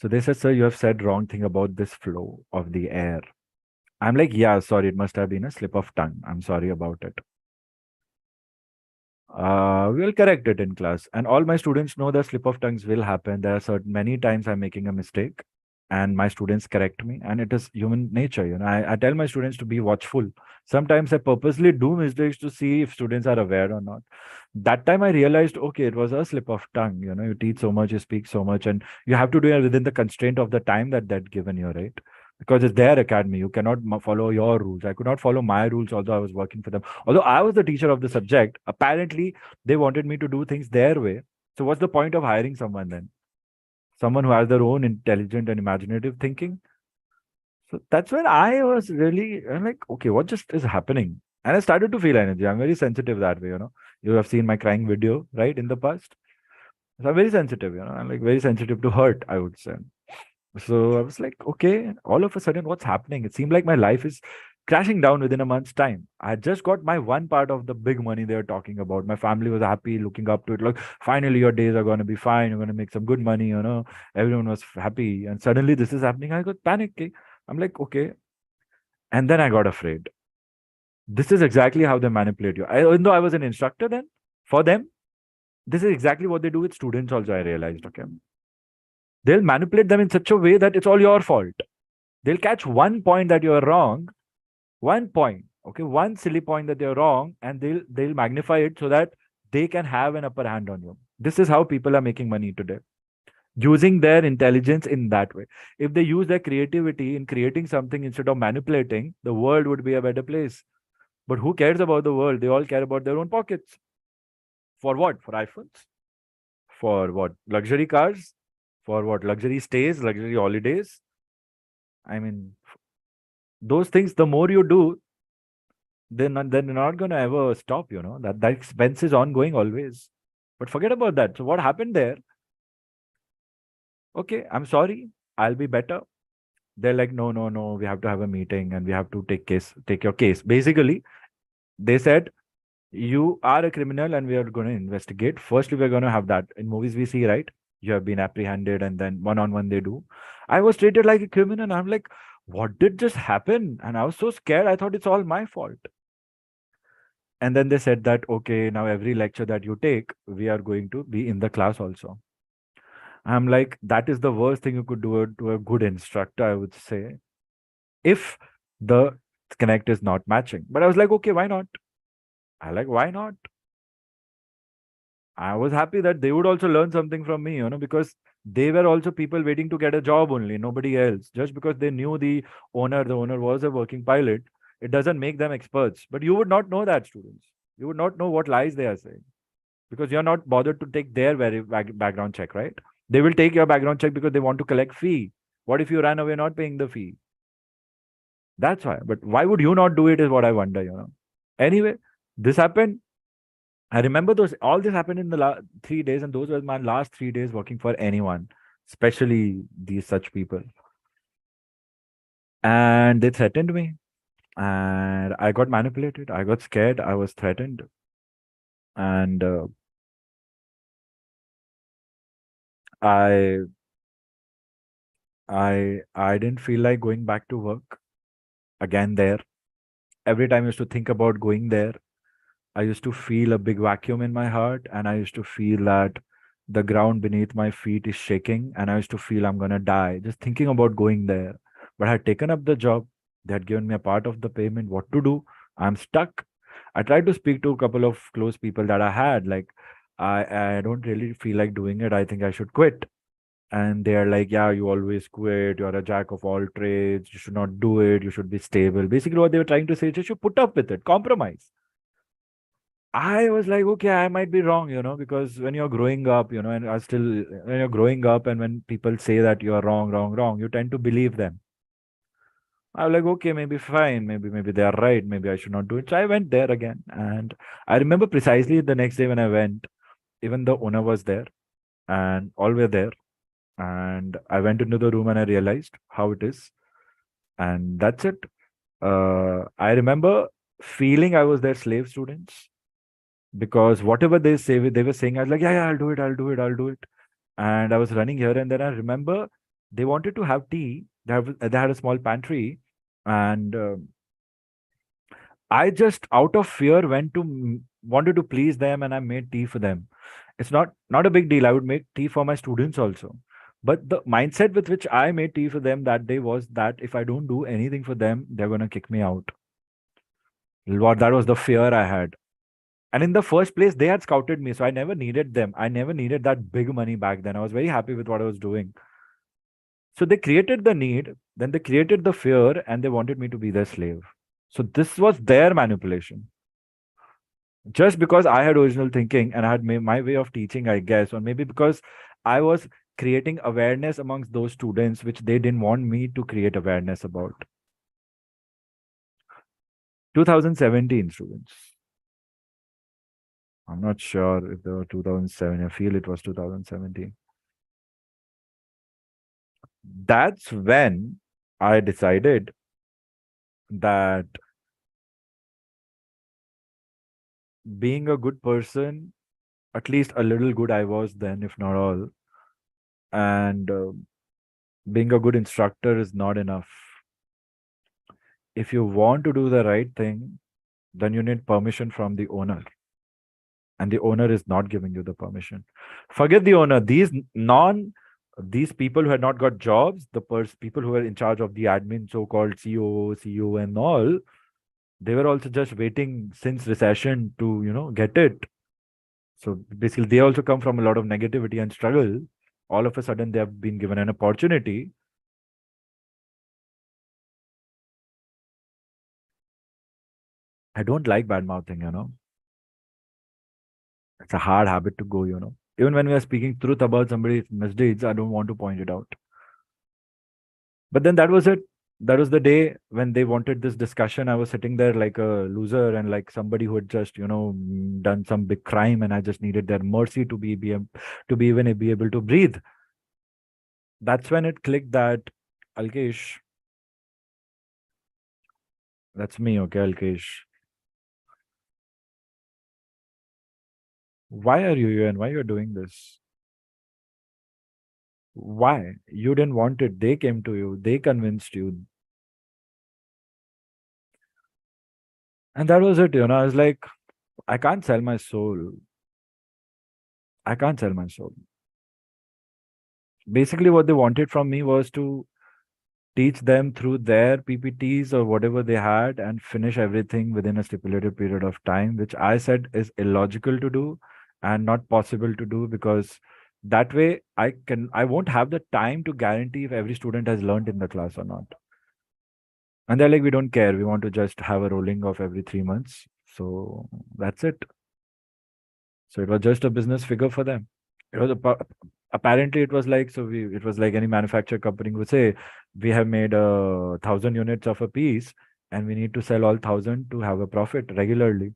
So they said, sir, you have said wrong thing about this flow of the air. I'm like, yeah, sorry, it must have been a slip of tongue. I'm sorry about it. We'll correct it in class. And all my students know that slip of tongues will happen. There are certain many times I'm making a mistake and my students correct me. And it is human nature. I tell my students to be watchful. Sometimes I purposely do mistakes to see if students are aware or not. That time I realized, okay, it was a slip of tongue. You teach so much, you speak so much, and you have to do it within the constraint of the time that given you, right? Because it's their academy. You cannot follow your rules. I could not follow my rules, although I was working for them. Although I was the teacher of the subject, apparently they wanted me to do things their way. So what's the point of hiring someone then? Someone who has their own intelligent and imaginative thinking. So that's when I was really, I'm like, okay, what just is happening? And I started to feel energy. I'm very sensitive that way. You have seen my crying video, right, in the past. So I'm very sensitive. I'm like very sensitive to hurt, I would say. So I was like, okay, all of a sudden, what's happening? It seemed like my life is crashing down within a month's time. I had just got my one part of the big money they were talking about. My family was happy, looking up to it. Like, finally, your days are going to be fine. You're going to make some good money. Everyone was happy. And suddenly, this is happening. I got panicky. I'm like, okay. And then I got afraid. This is exactly how they manipulate you. Even though I was an instructor then, for them, this is exactly what they do with students also, I realized. Okay. They'll manipulate them in such a way that it's all your fault. They'll catch one point that you're wrong, one point, okay, one silly point that they're wrong, and they'll magnify it so that they can have an upper hand on you. This is how people are making money today, using their intelligence in that way. If they use their creativity in creating something instead of manipulating, the world would be a better place. But who cares about the world? They all care about their own pockets. For what? For iPhones? For what? Luxury cars? For what? Luxury stays, luxury holidays? I mean, those things, the more you do, they're not going to ever stop. That expense is ongoing always. But forget about that. So what happened there? Okay, I'm sorry, I'll be better. They're like, no, no, no, we have to have a meeting and we have to take your case. Basically, they said, you are a criminal and we are going to investigate. Firstly, we're going to have that. In movies we see, right? You have been apprehended and then one on one they do. I was treated like a criminal and I'm like, what did just happen? And I was so scared. I thought it's all my fault. And then they said that, okay, now every lecture that you take, we are going to be in the class also. I'm like, that is the worst thing you could do to a good instructor, I would say, if the connect is not matching. But I was like, okay, why not? I like, why not? I was happy that they would also learn something from me, because they were also people waiting to get a job only, nobody else. Just because they knew the owner was a working pilot, it doesn't make them experts. But you would not know that, students. You would not know what lies they are saying because you're not bothered to take their background check, right? They will take your background check because they want to collect fee. What if you ran away not paying the fee? That's why. But why would you not do it is what I wonder. Anyway, this happened. I remember all this happened in the 3 days, and those were my last 3 days working for anyone, especially these such people. And they threatened me, and I got manipulated. I got scared. I was threatened, and I I didn't feel like going back to work again there. Every time I used to think about going there, I used to feel a big vacuum in my heart, and I used to feel that the ground beneath my feet is shaking, and I used to feel I'm gonna die just thinking about going there. But I had taken up the job. They had given me a part of the payment. What to do? I'm stuck. I tried to speak to a couple of close people that I had, like, I don't really feel like doing it. I think I should quit. And they are like, yeah, you always quit. You're a jack of all trades. You should not do it. You should be stable. Basically, what they were trying to say is you should put up with it, compromise. I was like, okay, I might be wrong, because when you're growing up, and when you're growing up and when people say that you are wrong, wrong, wrong, you tend to believe them. I was like, okay, maybe fine. Maybe they are right. Maybe I should not do it. So I went there again. And I remember precisely the next day when I went, even the owner was there and all were there. And I went into the room and I realized how it is. And that's it. I remember feeling I was their slave students because whatever they say, they were saying, I was like, yeah, I'll do it, I'll do it, I'll do it. And I was running here and then I remember they wanted to have tea. They had a small pantry, and I just out of fear wanted to please them, and I made tea for them. It's not a big deal. I would make tea for my students also. But the mindset with which I made tea for them that day was that if I don't do anything for them, they're gonna kick me out. What that was the fear I had. And in the first place, they had scouted me, so I never needed them. I never needed that big money back then. I was very happy with what I was doing. So they created the need, then they created the fear, and they wanted me to be their slave. So this was their manipulation. Just because I had original thinking and I had my way of teaching, I guess, or maybe because I was creating awareness amongst those students, which they didn't want me to create awareness about. 2017 students. I'm not sure if they were 2007. I feel it was 2017. That's when I decided that being a good person, at least a little good I was then, if not all, and being a good instructor is not enough. If you want to do the right thing, then you need permission from the owner. And the owner is not giving you the permission. Forget the owner. These people who had not got jobs, people who were in charge of the admin, so-called CEO, and all, they were also just waiting since recession to, get it. So basically, they also come from a lot of negativity and struggle. All of a sudden, they have been given an opportunity. I don't like bad mouthing. It's a hard habit to go. Even when we are speaking truth about somebody's misdeeds, I don't want to point it out. But then that was it. That was the day when they wanted this discussion. I was sitting there like a loser and like somebody who had just, done some big crime, and I just needed their mercy to be even be able to breathe. That's when it clicked that Alkesh, that's me, okay, Alkesh. Why are you here and why you're doing this? Why? You didn't want it. They came to you. They convinced you. And that was it. I was like, I can't sell my soul. I can't sell my soul. Basically, what they wanted from me was to teach them through their PPTs or whatever they had and finish everything within a stipulated period of time, which I said is illogical to do and not possible to do because that way I won't have the time to guarantee if every student has learned in the class or not. And they're like, we don't care. We want to just have a rolling of every 3 months. So that's it. So it was just a business figure for them. It was apparently it was like it was like any manufacturer company would say we have made 1,000 units of a piece and we need to sell all 1,000 to have a profit regularly,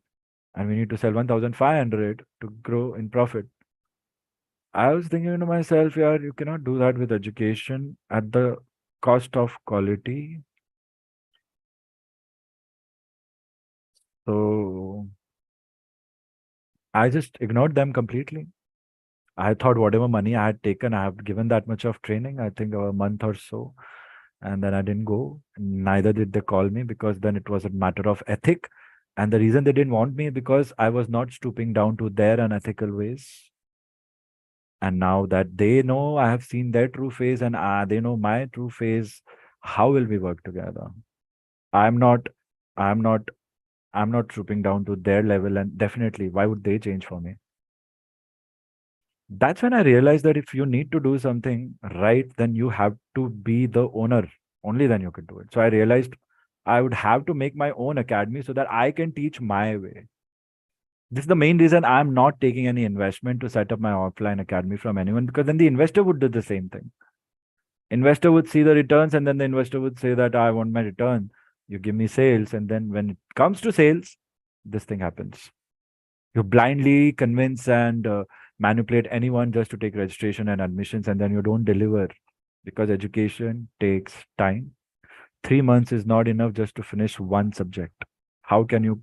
and we need to sell 1,500 to grow in profit. I was thinking to myself, yeah, you cannot do that with education at the cost of quality. So I just ignored them completely. I thought whatever money I had taken, I have given that much of training, I think a month or so. And then I didn't go. Neither did they call me because then it was a matter of ethic. And the reason they didn't want me because I was not stooping down to their unethical ways. And now that they know I have seen their true face and they know my true face, how will we work together? I'm not, I'm not, I'm not stooping down to their level. And definitely, why would they change for me? That's when I realized that if you need to do something right, then you have to be the owner. Only then you can do it. So I realized I would have to make my own academy so that I can teach my way. This is the main reason I'm not taking any investment to set up my offline academy from anyone because then the investor would do the same thing. Investor would see the returns and then the investor would say that I want my return. You give me sales. And then when it comes to sales, this thing happens. You blindly convince and manipulate anyone just to take registration and admissions, and then you don't deliver because education takes time. 3 months is not enough just to finish one subject. How can you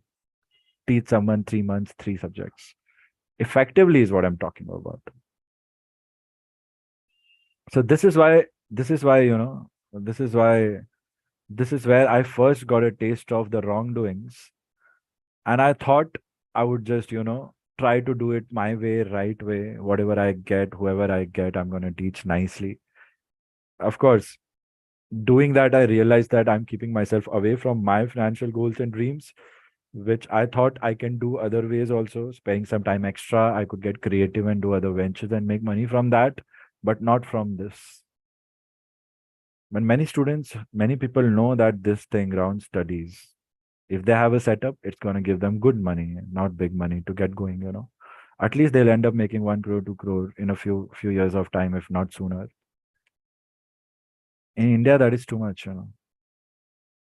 teach someone 3 months, three subjects? Effectively is what I'm talking about. So this is why, this is why, this is where I first got a taste of the wrongdoings. And I thought I would just, try to do it my way, right way. Whatever I get, whoever I get, I'm going to teach nicely. Of course, doing that, I realized that I'm keeping myself away from my financial goals and dreams, which I thought I can do other ways also. Spending some time extra, I could get creative and do other ventures and make money from that, but not from this. When many people know that this thing around studies, if they have a setup, it's going to give them good money, not big money to get going. At least they'll end up making 1 crore, 2 crore in a few years of time, if not sooner. In India, that is too much.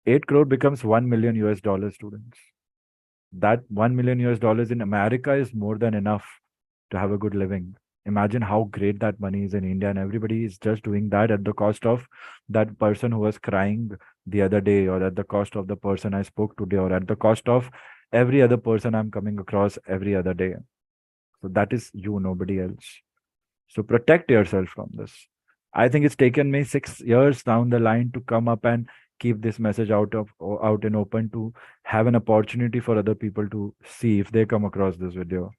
8 crore becomes 1 million US dollars, students. That 1 million US dollars in America is more than enough to have a good living. Imagine how great that money is in India, and everybody is just doing that at the cost of that person who was crying the other day, or at the cost of the person I spoke today, or at the cost of every other person I'm coming across every other day. So that is you, nobody else. So protect yourself from this. I think it's taken me 6 years down the line to come up and keep this message out and open to have an opportunity for other people to see if they come across this video.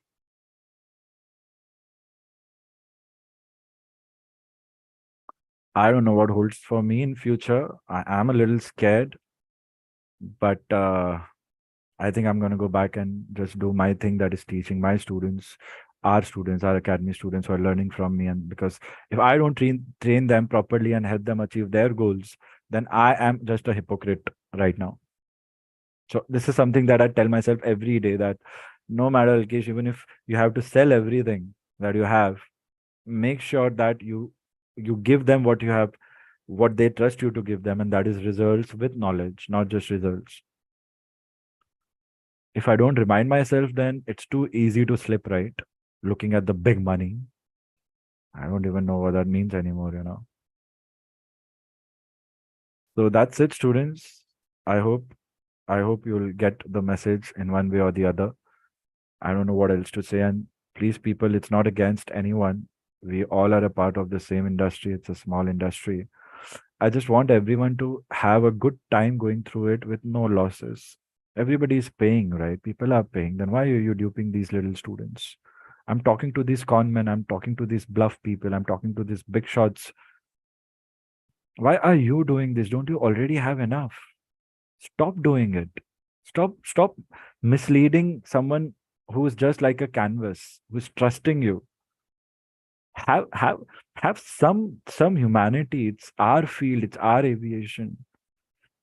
I don't know what holds for me in future. I am a little scared, but I think I'm going to go back and just do my thing, that is teaching my students, our academy students who are learning from me. And because if I don't train them properly and help them achieve their goals, then I am just a hypocrite right now. So this is something that I tell myself every day, that no matter, Alkesh, even if you have to sell everything that you have, make sure that you give them what you have, what they trust you to give them, and that is results with knowledge, not just results. If I don't remind myself, then it's too easy to slip, right? Looking at the big money, I don't even know what that means anymore. So that's it, students. I hope I hope you'll get the message in one way or the other. I don't know what else to say. And please, people, it's not against anyone. We all are a part of the same industry. It's a small industry. I just want everyone to have a good time going through it with no losses. Everybody is paying, right? People are paying. Then why are you duping these little students? I'm talking to these con men. I'm talking to these bluff people. I'm talking to these big shots. Why are you doing this? Don't you already have enough? Stop doing it. Stop misleading someone who is just like a canvas, who's trusting you. Have some humanity. It's our field, it's our aviation.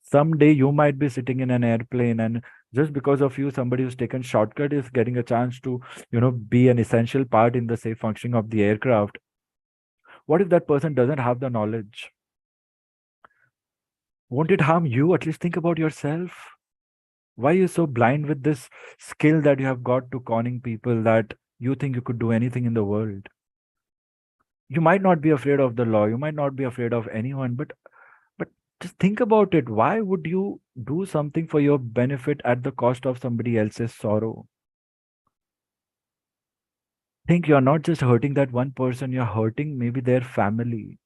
Someday you might be sitting in an airplane, and just because of you, somebody who's taken shortcut is getting a chance to, be an essential part in the safe functioning of the aircraft. What if that person doesn't have the knowledge? Won't it harm you? At least think about yourself. Why are you so blind with this skill that you have got to conning people, that you think you could do anything in the world? You might not be afraid of the law, you might not be afraid of anyone, but Just think about it. Why would you do something for your benefit at the cost of somebody else's sorrow? Think you're not just hurting that one person, you're hurting maybe their family.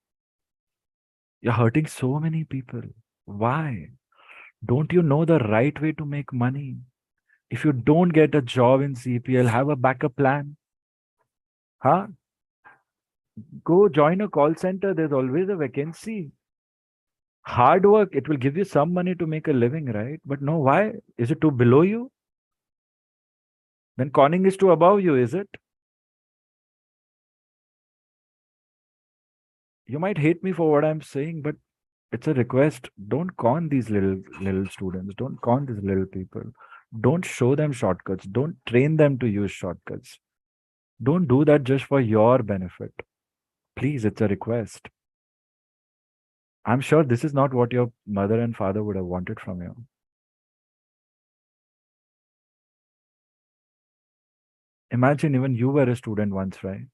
You're hurting so many people. Why? Don't you know the right way to make money? If you don't get a job in CPL, have a backup plan. Huh? Go join a call center. There's always a vacancy. Hard work, it will give you some money to make a living, right? But no, why? Is it too below you? Then conning is too above you, is it? You might hate me for what I'm saying, but it's a request. Don't con these little students. Don't con these little people. Don't show them shortcuts. Don't train them to use shortcuts. Don't do that just for your benefit. Please, it's a request. I'm sure this is not what your mother and father would have wanted from you. Imagine even you were a student once, right?